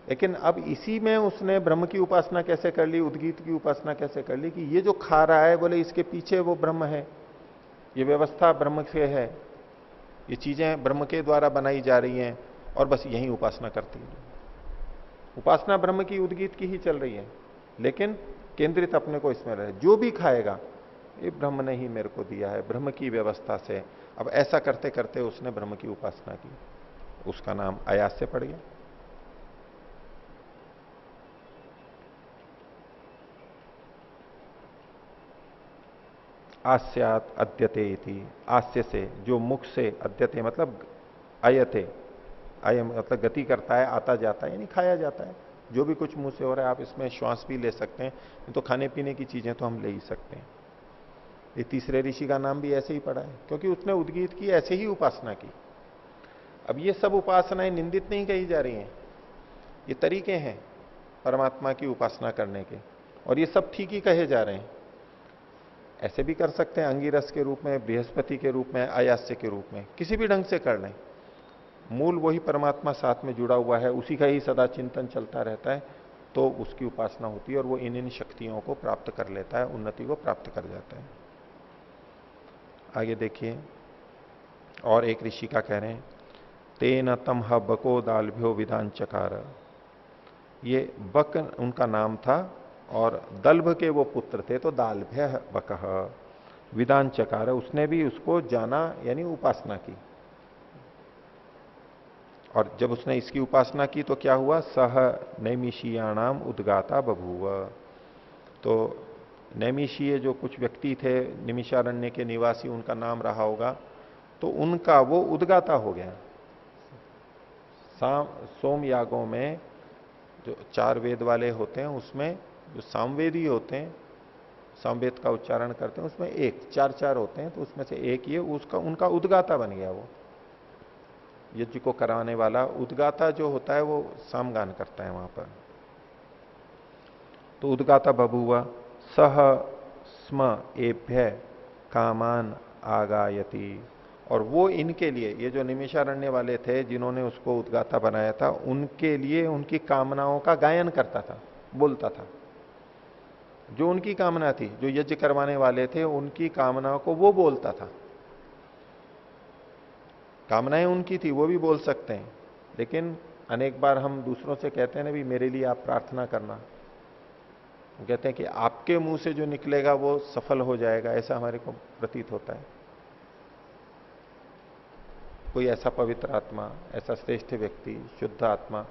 लेकिन अब इसी में उसने ब्रह्म की उपासना कैसे कर ली, उद्गीत की उपासना कैसे कर ली कि ये जो खा रहा है बोले इसके पीछे वो ब्रह्म है, ये व्यवस्था ब्रह्म से है, ये चीजें ब्रह्म के द्वारा बनाई जा रही हैं और बस यही उपासना करती है। उपासना ब्रह्म की उद्गीत की ही चल रही है, लेकिन केंद्रित अपने को इसमें रहे। जो भी खाएगा ये ब्रह्म ने ही मेरे को दिया है, ब्रह्म की व्यवस्था से। अब ऐसा करते करते उसने ब्रह्म की उपासना की, उसका नाम अयास्य पड़ गया। आस्यात अद्यते इति, आस्य से, जो मुख से, अद्यते मतलब अयते, अय मतलब गति करता है, आता जाता है, यानी खाया जाता है। जो भी कुछ मुंह से हो रहा है, आप इसमें श्वास भी ले सकते हैं, तो खाने पीने की चीजें तो हम ले ही सकते हैं। ये तीसरे ऋषि का नाम भी ऐसे ही पड़ा है, क्योंकि उसने उद्गीत की ऐसे ही उपासना की। अब ये सब उपासनाएं निंदित नहीं कही जा रही हैं, ये तरीके हैं परमात्मा की उपासना करने के, और ये सब ठीक ही कहे जा रहे हैं। ऐसे भी कर सकते हैं, अंगिरस के रूप में, बृहस्पति के रूप में, आयास्य के रूप में, किसी भी ढंग से कर लें। मूल वही परमात्मा साथ में जुड़ा हुआ है, उसी का ही सदा चिंतन चलता रहता है, तो उसकी उपासना होती है और वो इन शक्तियों को प्राप्त कर लेता है, उन्नति को प्राप्त कर जाता है। आगे देखिए, और एक ऋषि का कह रहे हैं, तेन तम बको दालभ्यो विधान चकार। ये बक उनका नाम था और दल्भ के वो पुत्र थे, तो दालभ्य बकः विधान चकार, उसने भी उसको जाना यानी उपासना की। और जब उसने इसकी उपासना की तो क्या हुआ, सह नैमिषीयाणाम उद्गाता बभूव। तो नैमिषीय जो कुछ व्यक्ति थे, निमिषारण्य के निवासी, उनका नाम रहा होगा, तो उनका वो उद्गाता हो गया। सोम यागों में जो 4 वेद वाले होते हैं, उसमें जो सामवेदी होते हैं, सामवेद का उच्चारण करते हैं, उसमें एक 4 होते हैं, तो उसमें से एक ये उसका उनका उद्गाता बन गया। वो यज्ञ को कराने वाला उद्गाता जो होता है वो सामगान करता है वहां पर। तो उद्गाता बभूव सह स्म एभ्य कामान आगायति, और वो इनके लिए, ये जो निमिषारण्य वाले थे जिन्होंने उसको उद्गाता बनाया था, उनके लिए उनकी कामनाओं का गायन करता था, बोलता था। जो उनकी कामना थी, जो यज्ञ करवाने वाले थे, उनकी कामनाओं को वो बोलता था। कामनाएं उनकी थी, वो भी बोल सकते हैं, लेकिन अनेक बार हम दूसरों से कहते हैं ना भी मेरे लिए आप प्रार्थना करना, वो कहते हैं कि आपके मुंह से जो निकलेगा वो सफल हो जाएगा, ऐसा हमारे को प्रतीत होता है। कोई ऐसा पवित्र आत्मा, ऐसा श्रेष्ठ व्यक्ति, शुद्ध आत्मा,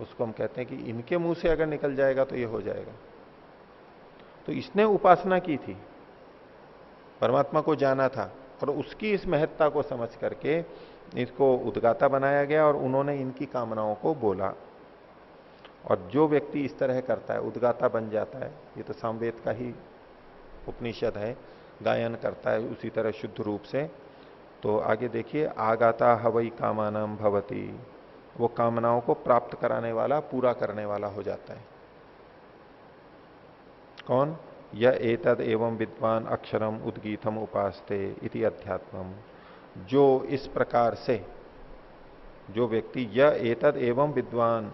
उसको हम कहते हैं कि इनके मुंह से अगर निकल जाएगा तो ये हो जाएगा। तो इसने उपासना की थी, परमात्मा को जाना था, और उसकी इस महत्ता को समझ करके इसको उद्गाता बनाया गया और उन्होंने इनकी कामनाओं को बोला। और जो व्यक्ति इस तरह करता है, उद्गाता बन जाता है, ये तो सामवेद का ही उपनिषद है, गायन करता है उसी तरह शुद्ध रूप से। तो आगे देखिए, आगाता हवई कामानाम भवती, वो कामनाओं को प्राप्त कराने वाला, पूरा करने वाला हो जाता है। कौन? यह एतद एवं विद्वान अक्षरम उद्गीतम उपासते इति अध्यात्मम, जो इस प्रकार से, जो व्यक्ति, यह एतद एवं विद्वान,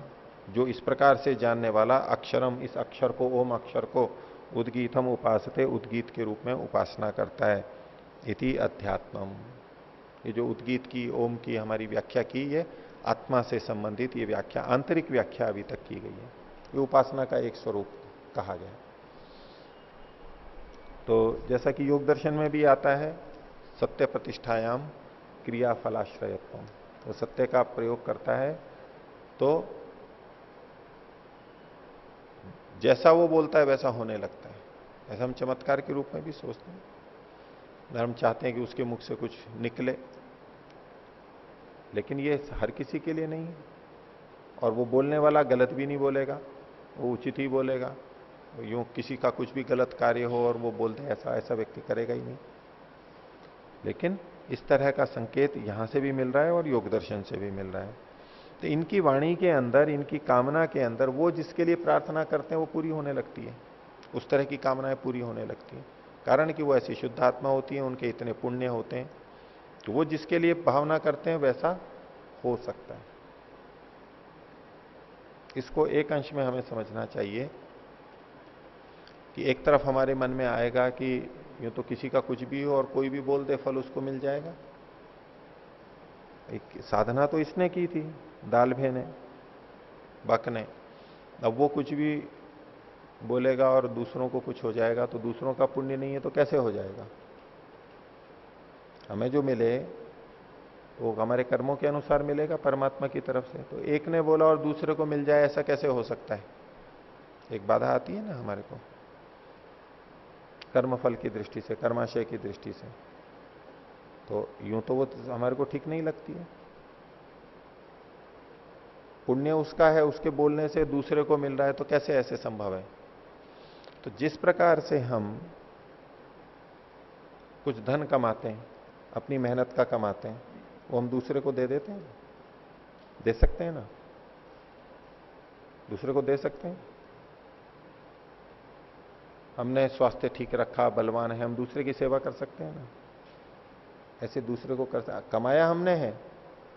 जो इस प्रकार से जानने वाला, अक्षरम, इस अक्षर को, ओम अक्षर को, उद्गीतम उपासते, उद्गीत के रूप में उपासना करता है, इति अध्यात्मम। ये जो उद्गीत की, ओम की हमारी व्याख्या की, ये आत्मा से संबंधित ये व्याख्या, आंतरिक व्याख्या अभी तक की गई है। ये उपासना का एक स्वरूप कहा गया। तो जैसा कि योग दर्शन में भी आता है, सत्य प्रतिष्ठायाम क्रिया फलाश्रयत्व, तो सत्य का प्रयोग करता है, तो जैसा वो बोलता है वैसा होने लगता है। ऐसा हम चमत्कार के रूप में भी सोचते हैं, हम चाहते हैं कि उसके मुख से कुछ निकले, लेकिन ये हर किसी के लिए नहीं है। और वो बोलने वाला गलत भी नहीं बोलेगा, वो उचित ही बोलेगा। यूं किसी का कुछ भी गलत कार्य हो और वो बोलते हैं, ऐसा ऐसा व्यक्ति करेगा ही नहीं। लेकिन इस तरह का संकेत यहां से भी मिल रहा है और योग दर्शन से भी मिल रहा है। तो इनकी वाणी के अंदर, इनकी कामना के अंदर, वो जिसके लिए प्रार्थना करते हैं वो पूरी होने लगती है, उस तरह की कामनाएं पूरी होने लगती है। कारण कि वो ऐसी शुद्ध आत्मा होती है, उनके इतने पुण्य होते हैं, तो वो जिसके लिए भावना करते हैं वैसा हो सकता है। इसको एक अंश में हमें समझना चाहिए कि एक तरफ हमारे मन में आएगा कि यूं तो किसी का कुछ भी हो और कोई भी बोल दे फल उसको मिल जाएगा। एक साधना तो इसने की थी, दालभे ने, बक ने। अब वो कुछ भी बोलेगा और दूसरों को कुछ हो जाएगा तो दूसरों का पुण्य नहीं है तो कैसे हो जाएगा? हमें जो मिले वो हमारे कर्मों के अनुसार मिलेगा परमात्मा की तरफ से। तो एक ने बोला और दूसरे को मिल जाए, ऐसा कैसे हो सकता है? एक बाधा आती है ना हमारे को, कर्मफल की दृष्टि से, कर्माशय की दृष्टि से। तो यूं तो वो हमारे को ठीक नहीं लगती है। पुण्य उसका है, उसके बोलने से दूसरे को मिल रहा है, तो कैसे ऐसे संभव है? तो जिस प्रकार से हम कुछ धन कमाते हैं, अपनी मेहनत का कमाते हैं, वो हम दूसरे को दे देते हैं, दे सकते हैं ना? दूसरे को दे सकते हैं। हमने स्वास्थ्य ठीक रखा, बलवान है, हम दूसरे की सेवा कर सकते हैं ना? ऐसे दूसरे को कमाया हमने है,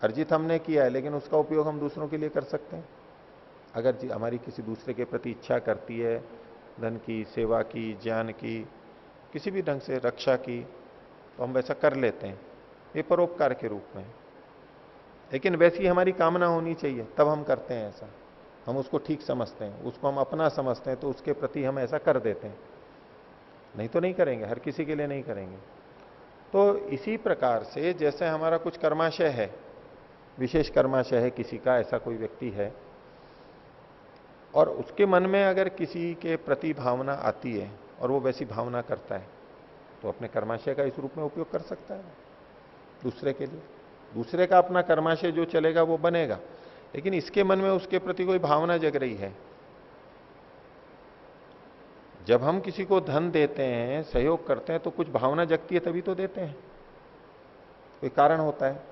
अर्जित हमने किया है, लेकिन उसका उपयोग हम दूसरों के लिए कर सकते हैं। अगर हमारी किसी दूसरे के प्रति इच्छा करती है, धन की, सेवा की, ज्ञान की, किसी भी ढंग से रक्षा की, तो हम वैसा कर लेते हैं, ये परोपकार के रूप में। लेकिन वैसी हमारी कामना होनी चाहिए, तब हम करते हैं ऐसा। हम उसको ठीक समझते हैं, उसको हम अपना समझते हैं, तो उसके प्रति हम ऐसा कर देते हैं। नहीं तो नहीं करेंगे, हर किसी के लिए नहीं करेंगे। तो इसी प्रकार से जैसे हमारा कुछ कर्माशय है, विशेष कर्माशय है किसी का, ऐसा कोई व्यक्ति है, और उसके मन में अगर किसी के प्रति भावना आती है और वो वैसी भावना करता है, तो अपने कर्माशय का इस रूप में उपयोग कर सकता है दूसरे के लिए। दूसरे का अपना कर्माशय जो चलेगा वो बनेगा, लेकिन इसके मन में उसके प्रति कोई भावना जग रही है। जब हम किसी को धन देते हैं, सहयोग करते हैं, तो कुछ भावना जगती है, तभी तो देते हैं, कोई कारण होता है।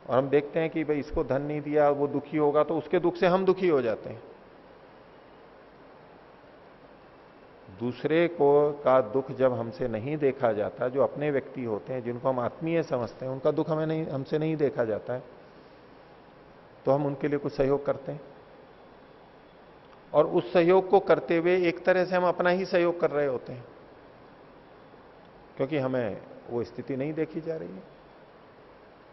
और हम देखते हैं कि भाई इसको धन नहीं दिया, वो दुखी होगा, तो उसके दुख से हम दुखी हो जाते हैं। दूसरे को का दुख जब हमसे नहीं देखा जाता, जो अपने व्यक्ति होते हैं, जिनको हम आत्मीय समझते हैं, उनका दुख हमसे नहीं देखा जाता है, तो हम उनके लिए कुछ सहयोग करते हैं। और उस सहयोग को करते हुए एक तरह से हम अपना ही सहयोग कर रहे होते हैं, क्योंकि हमें वो स्थिति नहीं देखी जा रही है।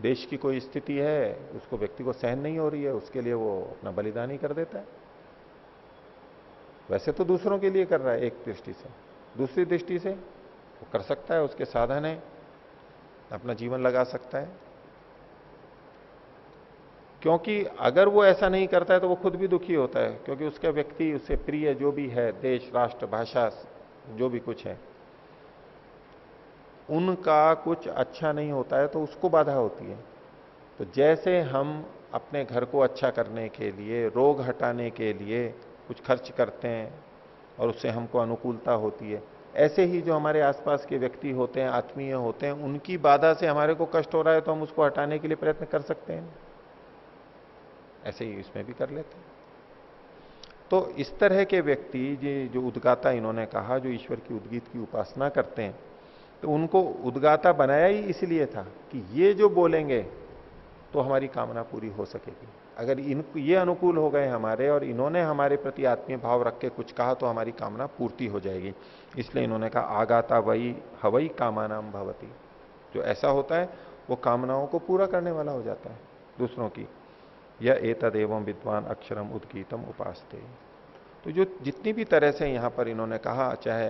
देश की कोई स्थिति है, उसको व्यक्ति को सहन नहीं हो रही है, उसके लिए वो अपना बलिदान ही कर देता है। वैसे तो दूसरों के लिए कर रहा है एक दृष्टि से, दूसरी दृष्टि से वो कर सकता है, उसके साधन है, अपना जीवन लगा सकता है। क्योंकि अगर वो ऐसा नहीं करता है तो वो खुद भी दुखी होता है, क्योंकि उसका व्यक्ति, उससे प्रिय जो भी है, देश, राष्ट्र, भाषा, जो भी कुछ है, उनका कुछ अच्छा नहीं होता है तो उसको बाधा होती है। तो जैसे हम अपने घर को अच्छा करने के लिए, रोग हटाने के लिए कुछ खर्च करते हैं और उससे हमको अनुकूलता होती है, ऐसे ही जो हमारे आसपास के व्यक्ति होते हैं, आत्मीय होते हैं, उनकी बाधा से हमारे को कष्ट हो रहा है तो हम उसको हटाने के लिए प्रयत्न कर सकते हैं। ऐसे ही इसमें भी कर लेते हैं। तो इस तरह के व्यक्ति, ये जो उद्गाता इन्होंने कहा, जो ईश्वर की उद्गीत की उपासना करते हैं, तो उनको उद्गाता बनाया ही इसलिए था कि ये जो बोलेंगे तो हमारी कामना पूरी हो सकेगी। अगर ये अनुकूल हो गए हमारे, और इन्होंने हमारे प्रति आत्मीय भाव रख के कुछ कहा, तो हमारी कामना पूर्ति हो जाएगी। इसलिए इन्होंने कहा आगाता वही हवई कामानाम भवती। जो ऐसा होता है वो कामनाओं को पूरा करने वाला हो जाता है दूसरों की। यह एतदेवं विद्वान अक्षरम उद्गीतम उपासते। तो जो जितनी भी तरह से यहां पर इन्होंने कहा, चाहे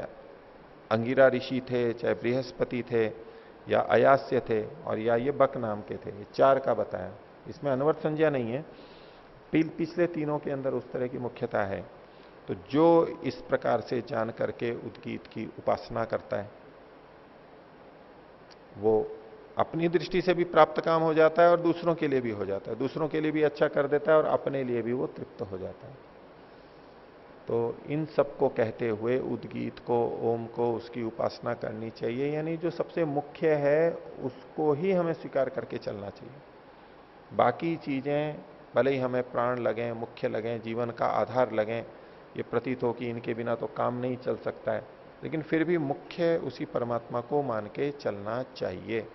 अंगिरा ऋषि थे, चाहे बृहस्पति थे, या अयास्य थे, और या ये बक नाम के थे, ये चार का बताया। इसमें अनवर्त संज्ञा नहीं है, पिछले तीनों के अंदर उस तरह की मुख्यता है। तो जो इस प्रकार से जान करके उद्गीत की उपासना करता है, वो अपनी दृष्टि से भी प्राप्त काम हो जाता है और दूसरों के लिए भी हो जाता है, दूसरों के लिए भी अच्छा कर देता है और अपने लिए भी वो तृप्त हो जाता है। तो इन सबको कहते हुए उद्गीत को, ओम को, उसकी उपासना करनी चाहिए। यानी जो सबसे मुख्य है उसको ही हमें स्वीकार करके चलना चाहिए। बाकी चीजें भले ही हमें प्राण लगें, मुख्य लगें, जीवन का आधार लगें, ये प्रतीत हो कि इनके बिना तो काम नहीं चल सकता है, लेकिन फिर भी मुख्य उसी परमात्मा को मान के चलना चाहिए।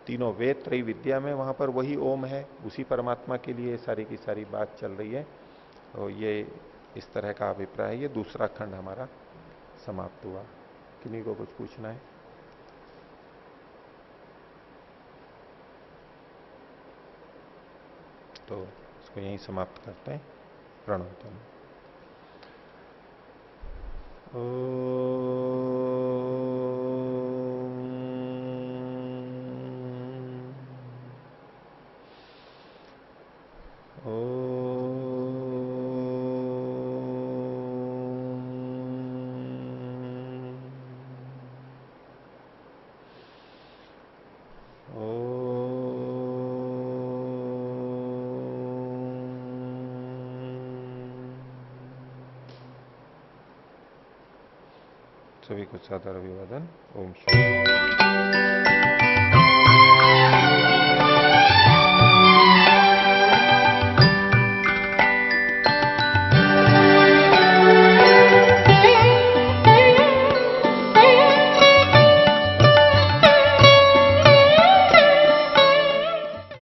तीनों वेद त्रय विद्या में वहां पर वही ओम है, उसी परमात्मा के लिए सारी की सारी बात चल रही है। तो ये इस तरह का अभिप्राय है। ये दूसरा खंड हमारा समाप्त हुआ। किन्हीं को कुछ पूछना है? तो इसको यहीं समाप्त करते हैं। प्रणव। सभी को सादर अभिवादन। ओम शांति।